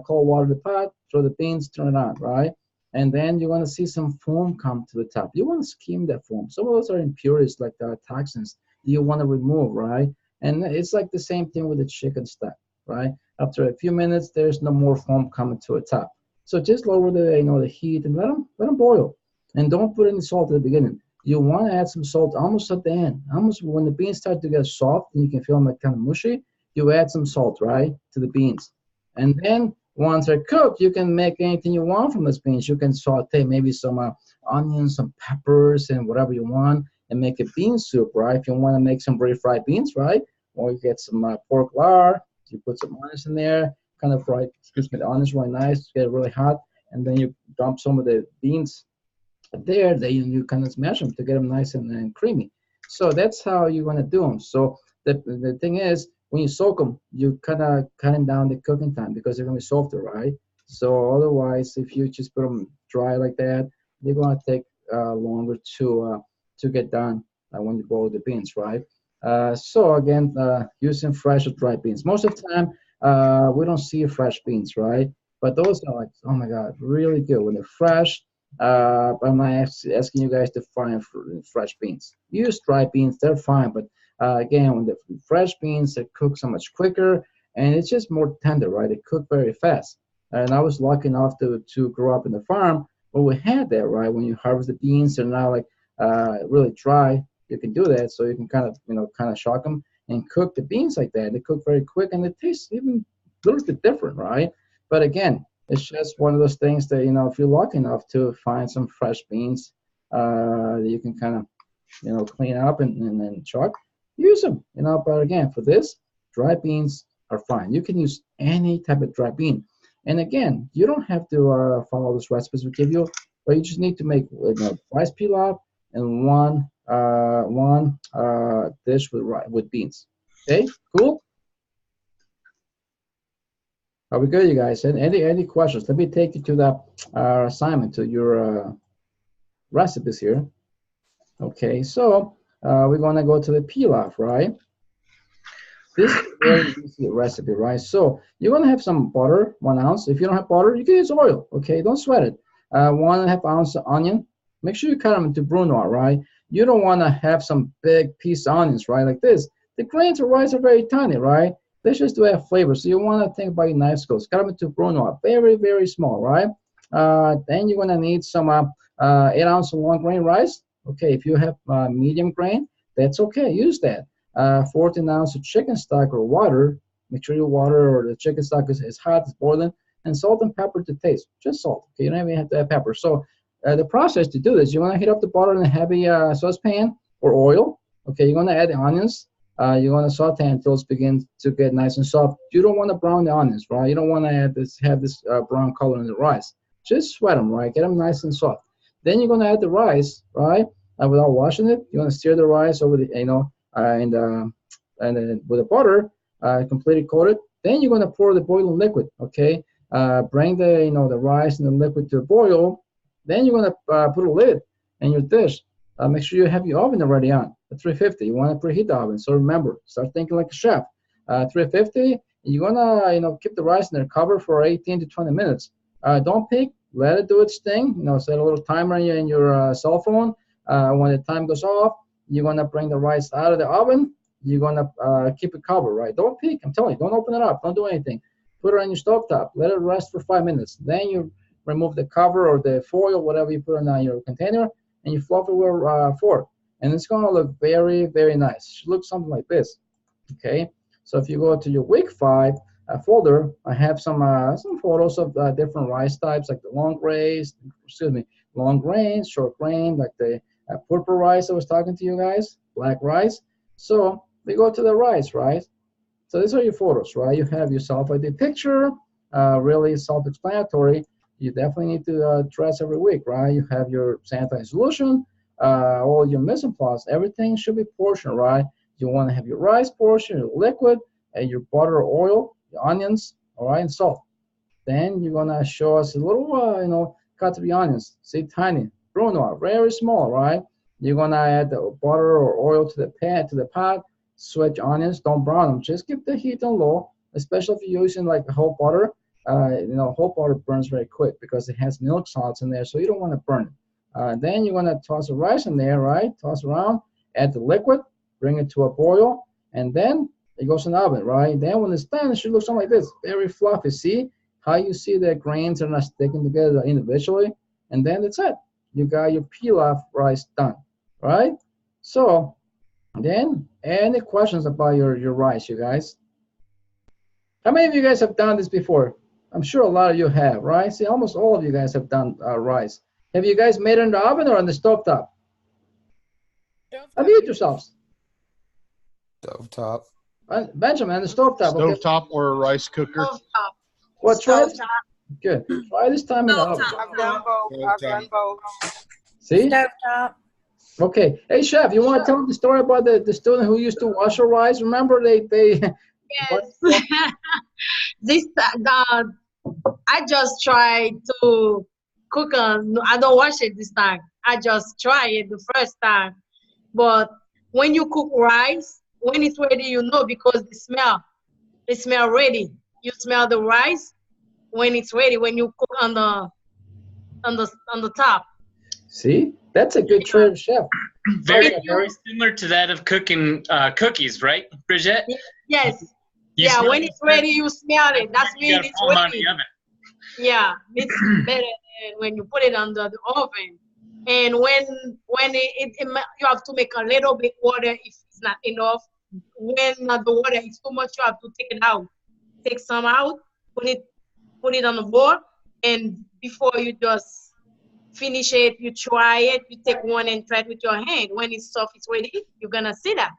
cold water in the pot, throw the beans, turn it on, right? And then you want to see some foam come to the top. You want to skim that foam. Some of those are impurities, like toxins, you want to remove, right? And it's like the same thing with the chicken stock, right? After a few minutes, there's no more foam coming to the top. So just lower the heat and let them boil. And don't put any salt at the beginning. You want to add some salt almost at the end. Almost when the beans start to get soft and you can feel them like kind of mushy, you add some salt, right, to the beans. And then Once they're cooked, you can make anything you want from those beans. You can saute maybe some onions, some peppers, and whatever you want, and make a bean soup, right? If you want to make some refried beans, right? Or you get some pork lard, you put some onions in there, kind of fry, excuse me, the onions really nice, get it really hot, and then you dump some of the beans there, then you kind of smash them to get them nice and creamy. So that's how you want to do them. So the thing is, when you soak them, you kind of cutting down the cooking time because they're going to be softer, right? So otherwise, if you just put them dry like that, they're going to take longer to get done when you boil the beans, right? So again, using fresh or dry beans. Most of the time, we don't see fresh beans, right? But those are like, oh my God, really good when they're fresh. I'm not asking you guys to find fresh beans. Use dry beans, they're fine. But again, when the fresh beans, they cook so much quicker, and it's just more tender, right? They cook very fast. And I was lucky enough to grow up in the farm where we had that, right? When you harvest the beans, they're now like really dry. You can do that, so you can kind of shock them and cook the beans like that. They cook very quick, and it tastes even a little bit different, right? But again, it's just one of those things that, if you're lucky enough to find some fresh beans that you can kind of, clean up and then chuck, use them, But again, for this, dry beans are fine. You can use any type of dry bean. And again, you don't have to follow those recipes we give you, but you just need to make rice pilaf and one dish with beans. Okay, cool. Are we good, you guys? Any questions? Let me take you to the assignment, to your recipes here. Okay, so we're gonna go to the pilaf, right? This is a very easy recipe, right? So you're gonna have some butter, 1 ounce. If you don't have butter, you can use oil. Okay, don't sweat it. 1.5 ounce of onion. Make sure you cut them into brunoise, right? You don't want to have some big piece of onions, right? Like this. The grains of rice are very tiny, right? They just do have flavor. So you want to think about your knife skills. Cut them into brunoise, very, very small, right? Then you're gonna need some 8 ounce of long grain rice. Okay, if you have medium grain, that's okay. Use that. 14 ounce of chicken stock or water. Make sure your water or the chicken stock is hot, it's boiling, and salt and pepper to taste. Just salt. Okay, you don't even have to have pepper. So the process to do this, you want to heat up the butter in a heavy saucepan or oil. Okay, you're going to add the onions. You're going to saute until it begins to get nice and soft. You don't want to brown the onions, right? You don't want to have this brown color in the rice. Just sweat them, right? Get them nice and soft. Then you're going to add the rice, right? Without washing it, you're going to stir the rice over the, and then with the butter completely coated. Then you're going to pour the boiling liquid. Okay, bring the the rice and the liquid to a boil. Then you're going to put a lid in your dish. Make sure you have your oven already on at 350. You want to preheat the oven. So remember, start thinking like a chef. 350. You're gonna keep the rice in there, cover for 18 to 20 minutes. Don't peek. Let it do its thing. Set a little timer in your cell phone. When the time goes off, you're gonna bring the rice out of the oven. You're gonna keep it covered, right? Don't peek. I'm telling you, don't open it up. Don't do anything. Put it on your stovetop. Let it rest for 5 minutes. Then you remove the cover or the foil, whatever you put on your container, and you fluff it with a fork. And it's gonna look very, very nice. It should look something like this. Okay. So if you go to your week 5 folder, I have some photos of different rice types, like the long grains, short grain, like the purple rice I was talking to you guys, black rice. So we go to the rice, right? So these are your photos, right? You have your self-ID picture, really self-explanatory. You definitely need to dress every week, right? You have your sanitizing solution, all your mise en place, everything should be portioned, right? You want to have your rice portion, your liquid, and your butter or oil, your onions, all right, and salt. Then you're gonna show us a little, cut the onions. See, tiny, brunoise, very small, right? You're gonna add the butter or oil to the pot. Sweat your onions, don't brown them. Just keep the heat on low, especially if you're using like whole butter. Whole butter burns very quick because it has milk salts in there, so you don't want to burn it. Then you're gonna toss the rice in there, right? Toss around, add the liquid, bring it to a boil, and then it goes in the oven, right? Then when it's done, it should look something like this, very fluffy. See how you see the grains are not sticking together individually? And then that's it. You got your pilaf rice done, right? So then, any questions about your rice, you guys? How many of you guys have done this before? I'm sure a lot of you have, right? See, almost all of you guys have done rice. Have you guys made it in the oven or on the stovetop? Unmute yourselves. Stovetop. Benjamin, on the stovetop. Okay. Stovetop or a rice cooker? Stovetop. Well, try this. Stovetop. Good. Try this time in the oven. I've done both. I've done both. See? Stovetop. Okay. Hey, chef, you want to tell the story about the student who used to wash her rice? Remember they Yes. This I just tried to cook. I don't wash it this time. I just try it the first time. But when you cook rice, when it's ready, you know because they smell ready. You smell the rice when it's ready. When you cook on the top. See? That's a good trained chef. Very similar to that of cooking cookies, right, Brigitte? Yes. You Yeah, smell when it's ready, you smell it. That's you mean gotta it's pull 'em out of ready. the oven. Yeah, it's better than when you put it under the oven. And when you have to make a little bit water if it's not enough. When the water is too much, you have to take it out. Take some out, put it on the board, and before you just finish it, you try it. You take one and try it with your hand. When it's soft, it's ready. You're gonna see that.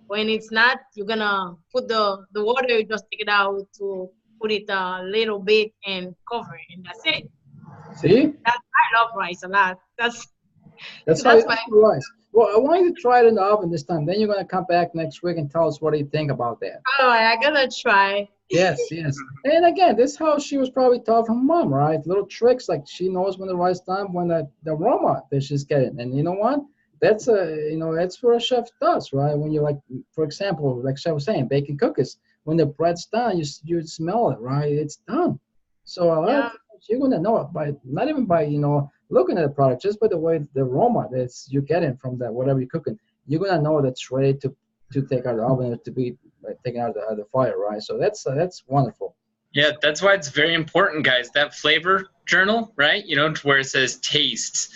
When it's not, you're gonna put the water. You just take it out to put it a little bit and cover it, and that's it. See? I love rice a lot. That's That's how you my- do rice. Well, I want you to try it in the oven this time. Then you're going to come back next week and tell us what you think about that. All right, I'm gonna try. Yes, yes. And again, this is how she was probably taught from mom, right? Little tricks like she knows when the rice time, when the aroma that she's getting. And you know what? That's that's what a chef does, right? When you like, for example, like Chef was saying, baking cookies. When the bread's done, you smell it, right? It's done. So a lot of times you're gonna know it by not even by looking at the product, just by the way the aroma that's you're getting from that whatever you're cooking. You're gonna know that's ready to take out of the oven or to be taken out of the fire, right? So that's wonderful. Yeah, that's why it's very important, guys. That flavor journal, right? To where it says taste,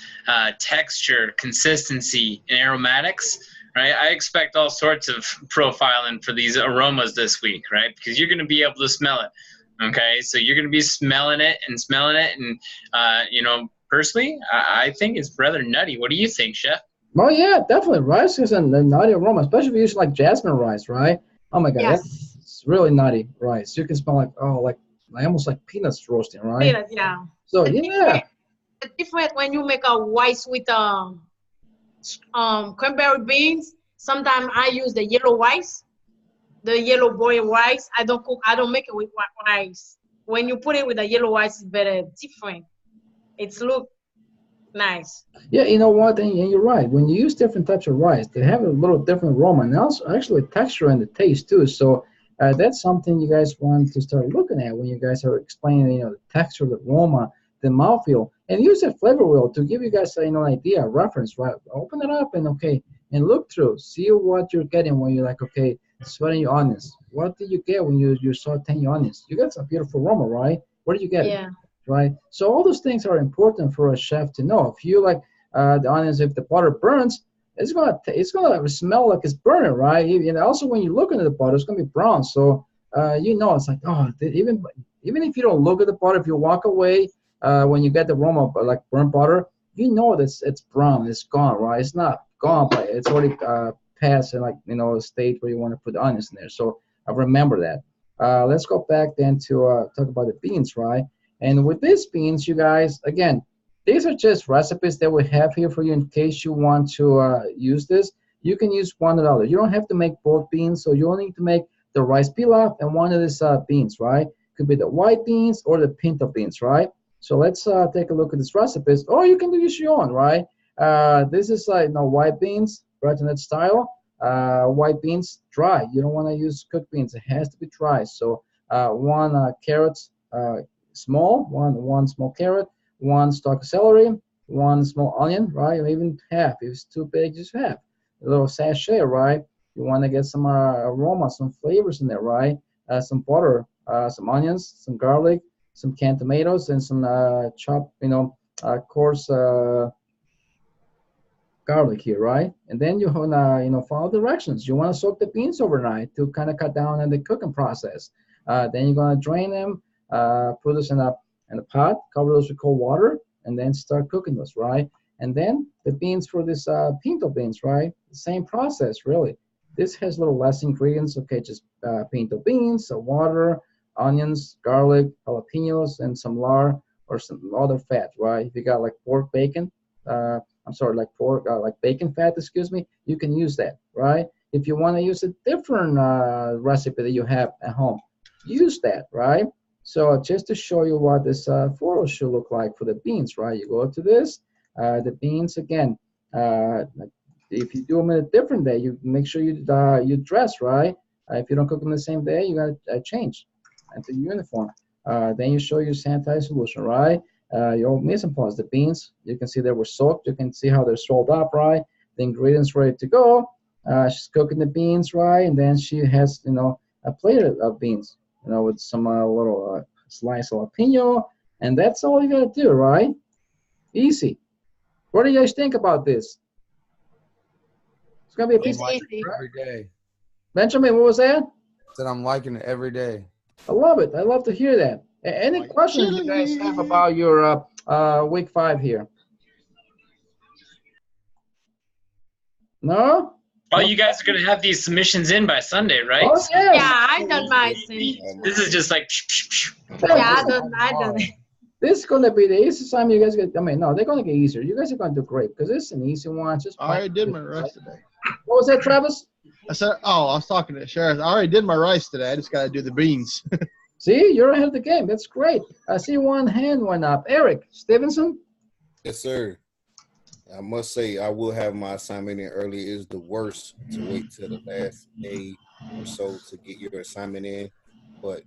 texture, consistency, and aromatics, right? I expect all sorts of profiling for these aromas this week, right? Because you're going to be able to smell it, okay? So you're going to be smelling it, and personally, I think it's rather nutty. What do you think, Chef? Oh yeah, definitely. Rice is a nutty aroma, especially if you use like jasmine rice, right? Oh my God, Yes. that's really nutty rice. You can smell like almost like peanuts roasting, right? Peanuts, yeah. So The yeah, different when you make a rice with cranberry beans. Sometimes I use the yellow rice, the yellow boiled rice. I don't make it with white rice. When you put it with the yellow rice, it's better, different. It's look nice. yeah. You know what? And you're right. When you use different types of rice, they have a little different aroma and also actually texture and the taste too. So that's something you guys want to start looking at when you guys are explaining, the texture, the aroma, the mouthfeel, and use that flavor wheel to give you guys an idea, a reference, right? Open it up and look through, see what you're getting when you're like, okay, sweating your onions. What did you get when you're sauteing your onions? You got some beautiful aroma, right? What did you get? Yeah. Right? So all those things are important for a chef to know. If you like the onions, if the butter burns, it's gonna smell like it's burning, right? And also when you look into the butter, it's gonna be brown. So it's like, oh, even if you don't look at the butter, if you walk away when you get the aroma of like burnt butter, that it's brown, it's gone, right? It's not gone, but it's already past in a state where you want to put the onions in there. So remember that. Let's go back then to talk about the beans, right? And with these beans, you guys, again, these are just recipes that we have here for you in case you want to use this. You can use one or the other. You don't have to make both beans, so you only need to make the rice pilaf and one of these beans, right? Could be the white beans or the pinto beans, right? So let's take a look at these recipes. Or you can use your own, right? This is white beans, Bretonette style. White beans, dry. You don't want to use cooked beans. It has to be dry. So one carrot, small, one small carrot, one stalk of celery, one small onion, right? Or even half. If it's too big, just half. A little sachet, right? You want to get some aroma, some flavors in there, right? Some butter, some onions, some garlic, some canned tomatoes, and some chopped, coarse garlic here, right? And then you want to, follow directions. You want to soak the beans overnight to kind of cut down on the cooking process. Then you're going to drain them. put those in a pot, cover those with cold water, and then start cooking those, right? And then the beans for this pinto beans, right? The same process, really. This has a little less ingredients, okay, just pinto beans, water, onions, garlic, jalapenos, and some lard or some other fat, right? If you got like pork bacon, like pork, like bacon fat, excuse me, you can use that, right? If you want to use a different recipe that you have at home, use that, right? So just to show you what this photo should look like for the beans, right? You go to this, the beans again. If you do them in a different day, you make sure you dress, right? If you don't cook them the same day, you gotta change into uniform. Then you show your sanitized solution, right? Your mise en place, the beans, you can see they were soaked. You can see how they're rolled up, right? The ingredients ready to go. She's cooking the beans, right? And then she has, a plate of beans, with some little slice of jalapeno. And that's all you gotta do, right? Easy. What do you guys think about this? It's gonna be a piece of Easy. every day. Benjamin, what was that? Said I'm liking it every day. I love it. I love to hear that. Any questions you guys have about your week 5 here? No? Oh, you guys are gonna have these submissions in by Sunday, right? Oh, yes. Yeah, I done mine. This is just like. Yeah, I done it. This is going to be the easiest time you guys get. I mean, no, they're going to get easier. You guys are going to do great because this is an easy one. Just I already did my rice today. What was that, Travis? I said, I was talking to Sheriff. I already did my rice today. I just got to do the beans. See, you're ahead of the game. That's great. I see one hand went up. Eric Stevenson? Yes, sir. I must say, I will have my assignment in early. It is the worst to wait till the last day or so to get your assignment in. But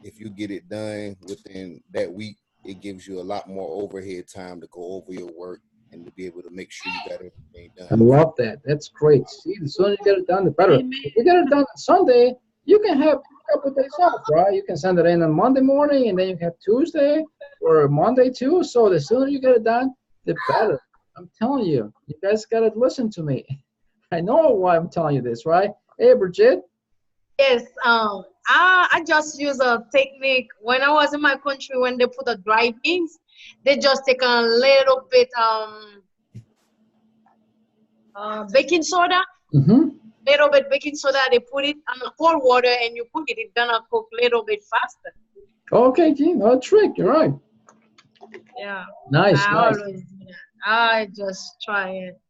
if you get it done within that week, it gives you a lot more overhead time to go over your work and to be able to make sure you got everything done. I love that. That's great. See, the sooner you get it done, the better. If you get it done on Sunday, you can have a couple of days off, right? You can send it in on Monday morning, and then you have Tuesday or Monday too. So the sooner you get it done, the better. I'm telling you. You guys got to listen to me. I know why I'm telling you this, right? Hey, Bridget. Yes, I just use a technique. When I was in my country, when they put the dry beans, they just take a little bit baking soda, little bit baking soda. They put it on the cold water and you cook it. It's gonna cook a little bit faster. Okay, Gene, no trick. You're right. Yeah. Nice, I nice. always do that. I just try it.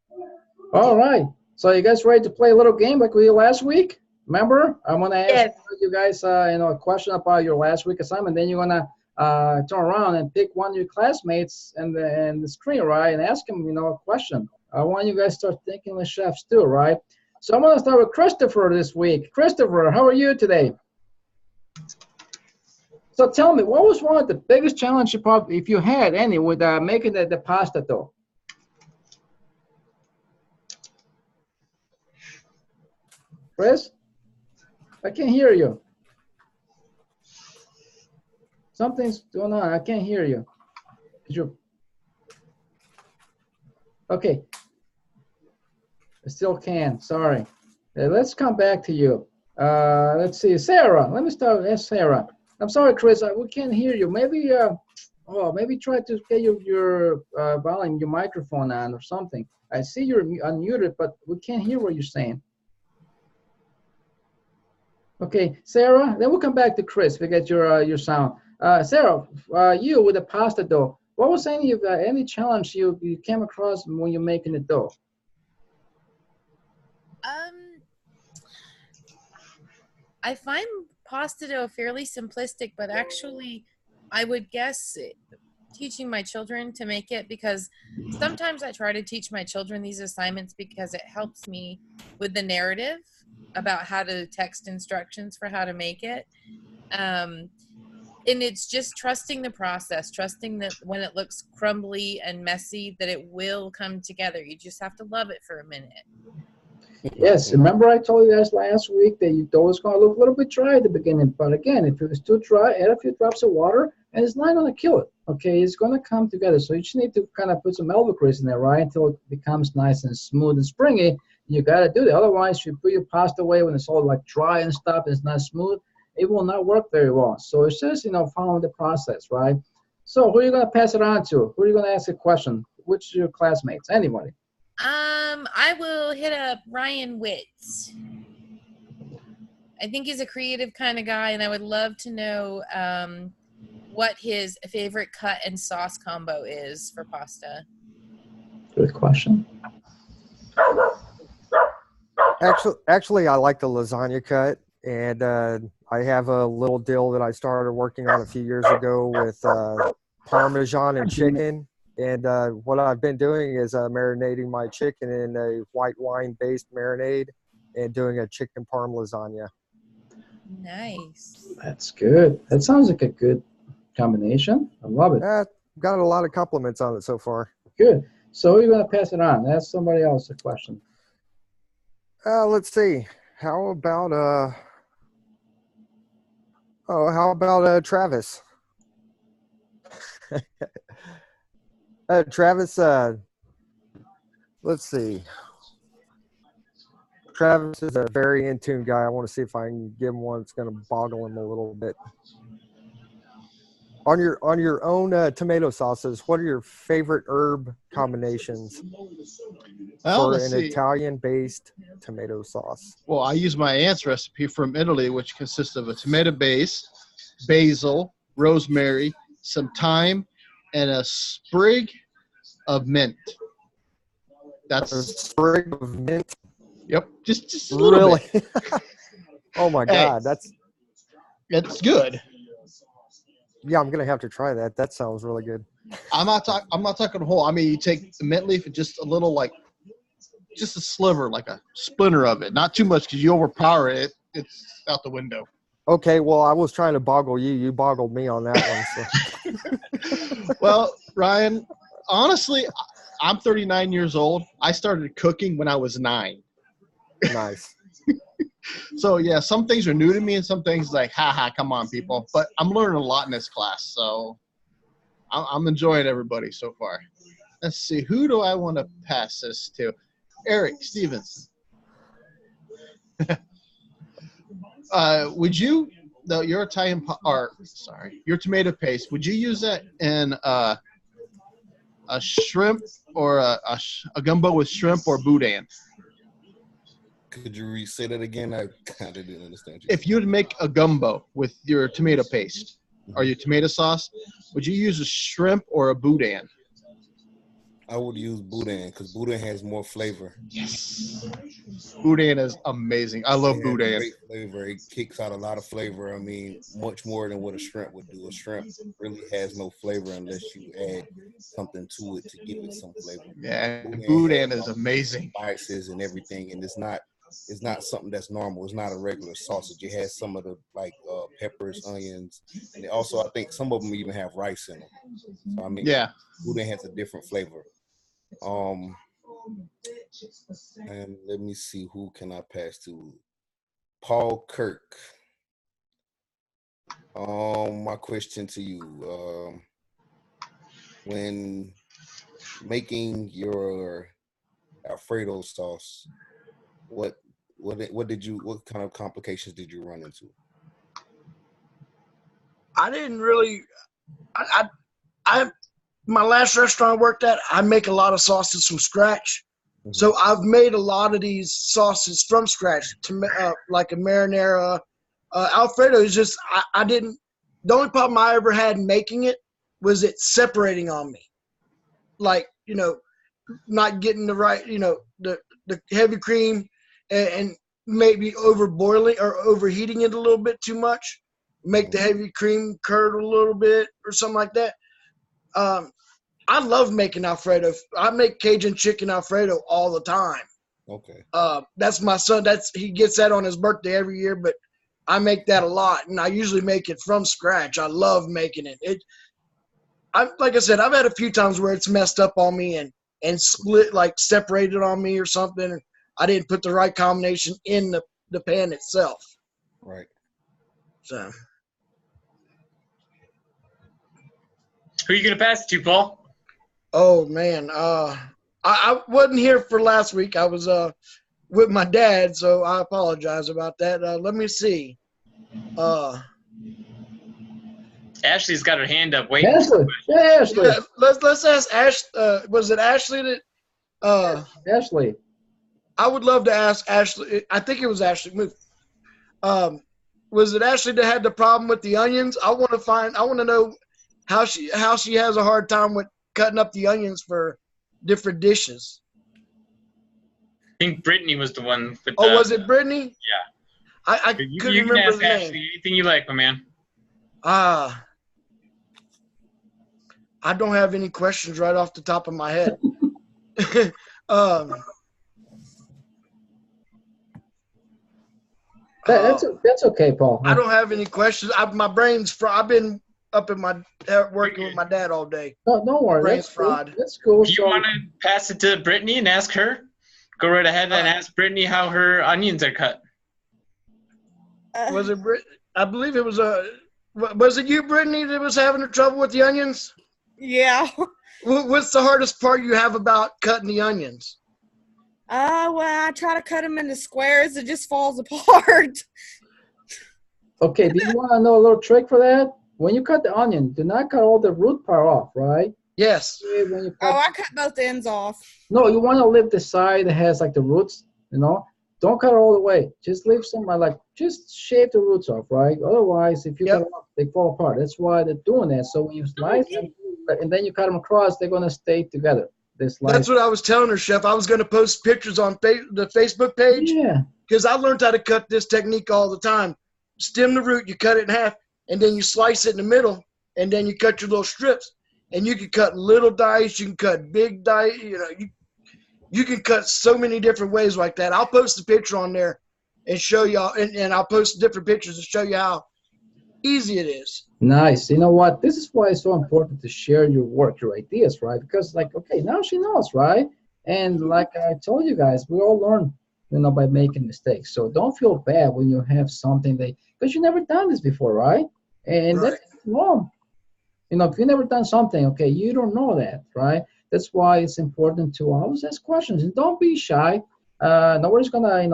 All right. So you guys ready to play a little game like we did last week? Remember, I'm gonna ask you guys, a question about your last week assignment. Then you're gonna turn around and pick one of your classmates and the screen, right, and ask them, a question. I want you guys to start thinking like chefs too, right? So I'm gonna start with Christopher this week. Christopher, how are you today? So tell me, what was one of the biggest challenges if you had any, with making the pasta dough? Chris? I can't hear you. Something's going on. I can't hear you. Okay. I still can. Sorry. Let's come back to you. Let's see. Sarah. Let me start with Sarah. I'm sorry, Chris. We can't hear you. Maybe maybe try to get your volume, your microphone on or something. I see you're unmuted, but we can't hear what you're saying. Okay, Sarah, then we'll come back to Chris to get your sound. Sarah, you with the pasta dough, what was any challenge you came across when you're making the dough? I find pasta dough fairly simplistic, but actually I would guess teaching my children to make it, because sometimes I try to teach my children these assignments because it helps me with the narrative about how to text instructions for how to make it. And it's just trusting the process, trusting that when it looks crumbly and messy, that it will come together. You just have to love it for a minute. Yes, remember I told you guys last week that your dough is going to look a little bit dry at the beginning. But again, if it's too dry, add a few drops of water, and it's not going to kill it. Okay, it's going to come together. So you just need to kind of put some elderberries in there, right, until it becomes nice and smooth and springy. You got to do that. Otherwise, you put your pasta away when it's all like dry and stuff, and it's not smooth, it will not work very well. So it's just, following the process, right? So who are you going to pass it on to? Who are you going to ask a question? Which of your classmates? Anybody? I will hit up Ryan Witz. I think he's a creative kind of guy, and I would love to know what his favorite cut and sauce combo is for pasta. Good question. Actually, I like the lasagna cut, and I have a little deal that I started working on a few years ago with Parmesan and chicken. And what I've been doing is marinating my chicken in a white wine-based marinade and doing a chicken parm lasagna. Nice. That's good. That sounds like a good combination. I love it. Got a lot of compliments on it so far. Good. So who are you going to pass it on? Ask somebody else a question. Let's see. How about Travis? Travis, let's see. Travis is a very in tune guy. I want to see if I can give him one that's going to boggle him a little bit. On your own tomato sauces, what are your favorite herb combinations for an Italian-based tomato sauce? Well, I use my aunt's recipe from Italy, which consists of a tomato base, basil, rosemary, some thyme, and a sprig of mint. That's a sprig of mint. Yep, just a little bit. Oh my God, that's good. Yeah, I'm gonna have to try that. That sounds really good. I'm not talking whole. I mean, you take the mint leaf and just a little, like, just a sliver, like a splinter of it. Not too much, because you overpower it. It's out the window. Okay, well, I was trying to boggle you. You boggled me on that one. So. Well, Ryan, honestly, I'm 39 years old. I started cooking when I was 9. Nice. So, yeah, some things are new to me and some things like, come on, people. But I'm learning a lot in this class, so I'm enjoying everybody so far. Let's see. Who do I want to pass this to? Eric Stevens. Would you, your your tomato paste, would you use that in a shrimp or a gumbo with shrimp or boudin? Could you say that again? I kind of didn't understand you. If you would make a gumbo with your tomato paste or your tomato sauce, would you use a shrimp or a boudin? I would use boudin because boudin has more flavor. Yes. Boudin is amazing. I love boudin. Great flavor. It kicks out a lot of flavor. I mean, much more than what a shrimp would do. A shrimp really has no flavor unless you add something to it to give it some flavor. Yeah, boudin is amazing. Spices and everything, and it's not something that's normal. It's not a regular sausage. It has some of the peppers, onions, and also I think some of them even have rice in them. So I mean, yeah, boudin has a different flavor. And let me see, who can I pass to? Paul Kirk. My question to you: when making your Alfredo sauce, what kind of complications did you run into? I didn't really. My last restaurant I worked at, I make a lot of sauces from scratch. Mm-hmm. So I've made a lot of these sauces from scratch, like a marinara. Alfredo is just, I didn't, the only problem I ever had making it was it separating on me. Like, not getting the right, the heavy cream and maybe over boiling or overheating it a little bit too much. Make the heavy cream curdle a little bit or something like that. I love making Alfredo. I make Cajun chicken Alfredo all the time. Okay. That's my son. He gets that on his birthday every year, but I make that a lot, and I usually make it from scratch. I love making it. Like I said, I've had a few times where it's messed up on me and split, like separated on me or something. I didn't put the right combination in the pan itself. Right. So. Who are you going to pass it to, Paul? Oh, man. I wasn't here for last week. I was with my dad, so I apologize about that. Let me see. Uh, Ashley's got her hand up waiting. Ashley, yeah, Ashley, yeah, let's ask Ash. Was it Ashley that? Ashley. I would love to ask Ashley. I think it was Ashley. Was it Ashley that had the problem with the onions? I want to know how she has a hard time with cutting up the onions for different dishes. I think Brittany was the one with Oh, was it Brittany? Yeah. I You couldn't can remember ask the Ashley name. anything you like, my man. I don't have any questions right off the top of my head. That's okay, Paul. I don't have any questions. My brain's fried. I've been up in my working with my dad all day. No, don't worry. Brain's That's cool. fried. That's cool. Do you want to pass it to Brittany and ask her? Go right ahead and ask Brittany how her onions are cut. Was it I believe it was was it you, Brittany, that was having the trouble with the onions? Yeah. What's the hardest part you have about cutting the onions? Well, I try to cut them into squares. It just falls apart. Okay, do you want to know a little trick for that? When you cut the onion, do not cut all the root part off, right? Yes. When you cut, I cut both ends off. No, you want to leave the side that has like the roots, you know? Don't cut it all the way. Just leave some, just shave the roots off, right? Otherwise, if you cut them off, they fall apart. That's why they're doing that. So when you slice them, and then you cut them across, they're going to stay together. That's what I was telling her, Chef. I was going to post pictures on the Facebook page. Yeah. Because I learned how to cut this technique all the time. Stem the root, you cut it in half, and then you slice it in the middle, and then you cut your little strips. And you can cut little dice, you can cut big dice, you can cut so many different ways like that. I'll post a picture on there and show y'all, and I'll post different pictures to show you how easy it is. Nice. You know what? This is why it's so important to share your work, your ideas, right? Because okay, now she knows, right? And like I told you guys, we all learn, by making mistakes. So don't feel bad when you have something because you never done this before, right? And that's wrong. If you've never done something, okay, you don't know that, right? That's why it's important to always ask questions and don't be shy. Nobody's gonna,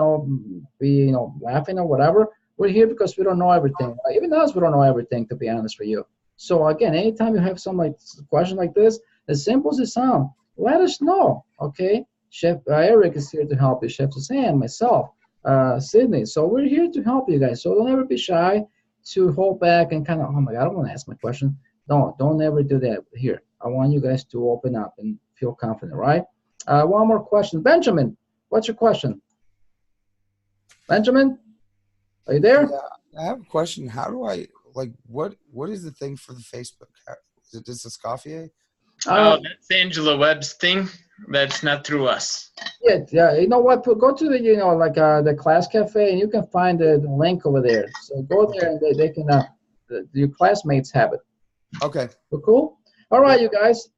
be, laughing or whatever. We're here because we don't know everything. Right? Even us, we don't know everything, to be honest with you. So again, anytime you have some question like this, as simple as it sounds, let us know, okay? Chef Eric is here to help you. Chef Suzanne, myself, Sydney. So we're here to help you guys. So don't ever be shy to hold back and kind of, oh my God, I don't want to ask my question. No, don't ever do that here. I want you guys to open up and feel confident, right? One more question. Benjamin, what's your question? Benjamin, are you there? Yeah, I have a question. How do I, what is the thing for the Facebook? Is it just Escoffier? That's Angela Webb's thing. That's not through us. Yeah. You know what? Go to the, the class cafe, and you can find the link over there. So go there, and they can, your classmates have it. Okay. Cool. All right, you guys.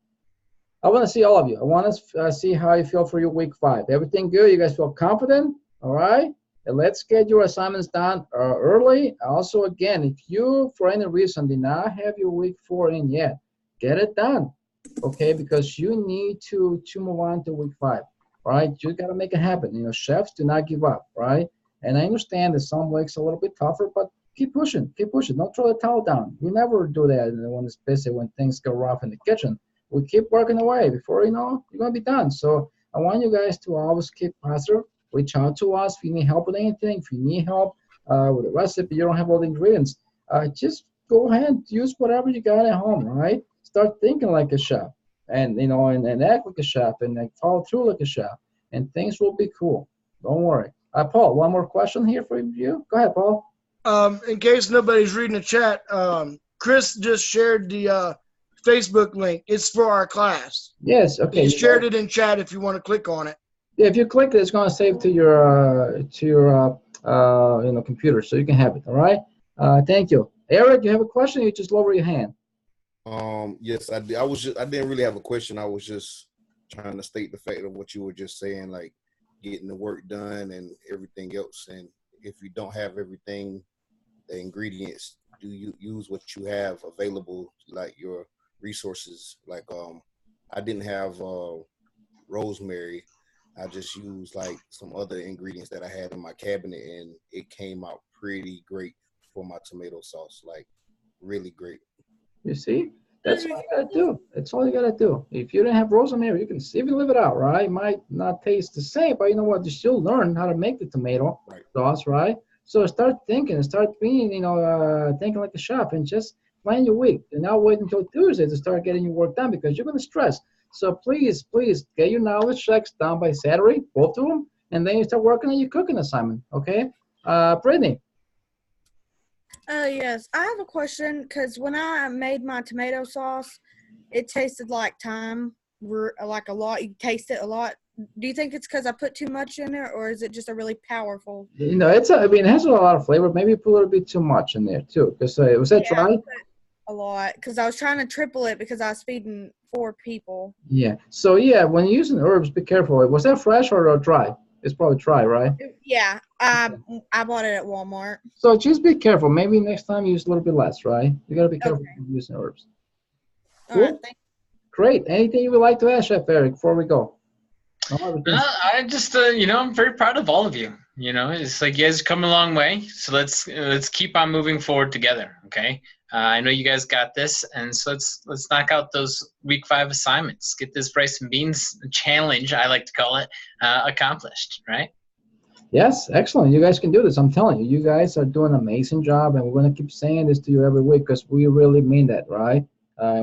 I want to see all of you. I want to see how you feel for your week 5. Everything good? You guys feel confident? All right. And let's get your assignments done early. Also, again, if you, for any reason, did not have your week 4 in yet, get it done. Okay, because you need to move on to week 5. Right? You got to make it happen. Chefs do not give up. Right? And I understand that some weeks are a little bit tougher, but keep pushing. Don't throw the towel down. We never do that when it's busy, when things go rough in the kitchen. We keep working away. Before you know, you're going to be done. So I want you guys to always keep positive. Reach out to us if you need help with anything. If you need help with a recipe, you don't have all the ingredients, just go ahead, use whatever you got at home, right? Start thinking like a chef and, and act like a chef and follow through like a chef, and things will be cool. Don't worry. Paul, one more question here for you. Go ahead, Paul. In case nobody's reading the chat, Chris just shared the Facebook link. It's for our class. Yes, okay. He shared it in chat if you want to click on it. Yeah, if you click it, it's going to save to your computer, so you can have it. All right. Thank you, Eric. You have a question? You just lower your hand. Yes, I did. I didn't really have a question. I was just trying to state the fact of what you were just saying, like getting the work done and everything else. And if you don't have everything, the ingredients, do you use what you have available, like your resources? Like I didn't have rosemary. I just used like some other ingredients that I had in my cabinet, and it came out pretty great. for my tomato sauce. Like, really great. You see, that's all you gotta do. That's all you gotta do. If you don't have rosemary, you can even leave it out, right? It might not taste the same, but you know what? You still learn how to make the tomato sauce, right? So start thinking, start being, thinking like a chef, and just plan your week. And not wait until Tuesday to start getting your work done because you're gonna stress. So please get your knowledge checks done by Saturday, both of them, and then you start working on your cooking assignment. Okay, Brittany. Yes, I have a question because when I made my tomato sauce, it tasted like thyme, like a lot. You taste it a lot. Do you think it's because I put too much in it, or is it just a really powerful? It has a lot of flavor. Maybe put a little bit too much in there too, because was that dry? A lot, because I was trying to triple it because I was feeding 4 people. Yeah. So yeah, when you're using herbs, be careful. Was that fresh or dry? It's probably dry, right? Yeah, I bought it at Walmart. So just be careful. Maybe next time use a little bit less, right? You gotta be careful using herbs. Cool. All right, Great. Anything you would like to add, Chef Eric, before we go? I just, I'm very proud of all of you. It's like you guys come a long way. So let's keep on moving forward together. Okay. I know you guys got this, and so let's knock out those week 5 assignments. Get this rice and beans challenge, I like to call it, accomplished. Right. Yes, excellent. You guys can do this. I'm telling you, you guys are doing an amazing job, and we're gonna keep saying this to you every week because we really mean that, right?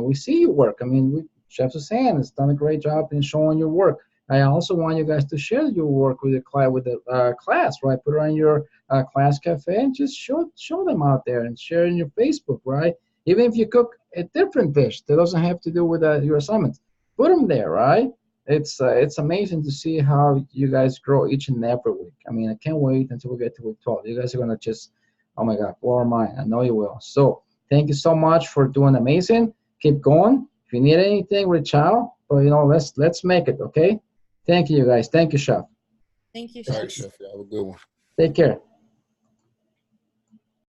We see your work. I mean, Chef Suzanne has done a great job in showing your work. I also want you guys to share your work with the class, right? Put it on your class cafe and just show them out there and share in your Facebook, right? Even if you cook a different dish that doesn't have to do with your assignments, put them there, right? It's amazing to see how you guys grow each and every week. I mean, I can't wait until we get to week 12. You guys are gonna just, oh my God, blow our mind. I know you will. So thank you so much for doing amazing. Keep going. If you need anything, reach out. But let's make it, okay? Thank you, guys. Thank you, Chef. Thank you, All Chef. right, Chef. You have a good one. Take care.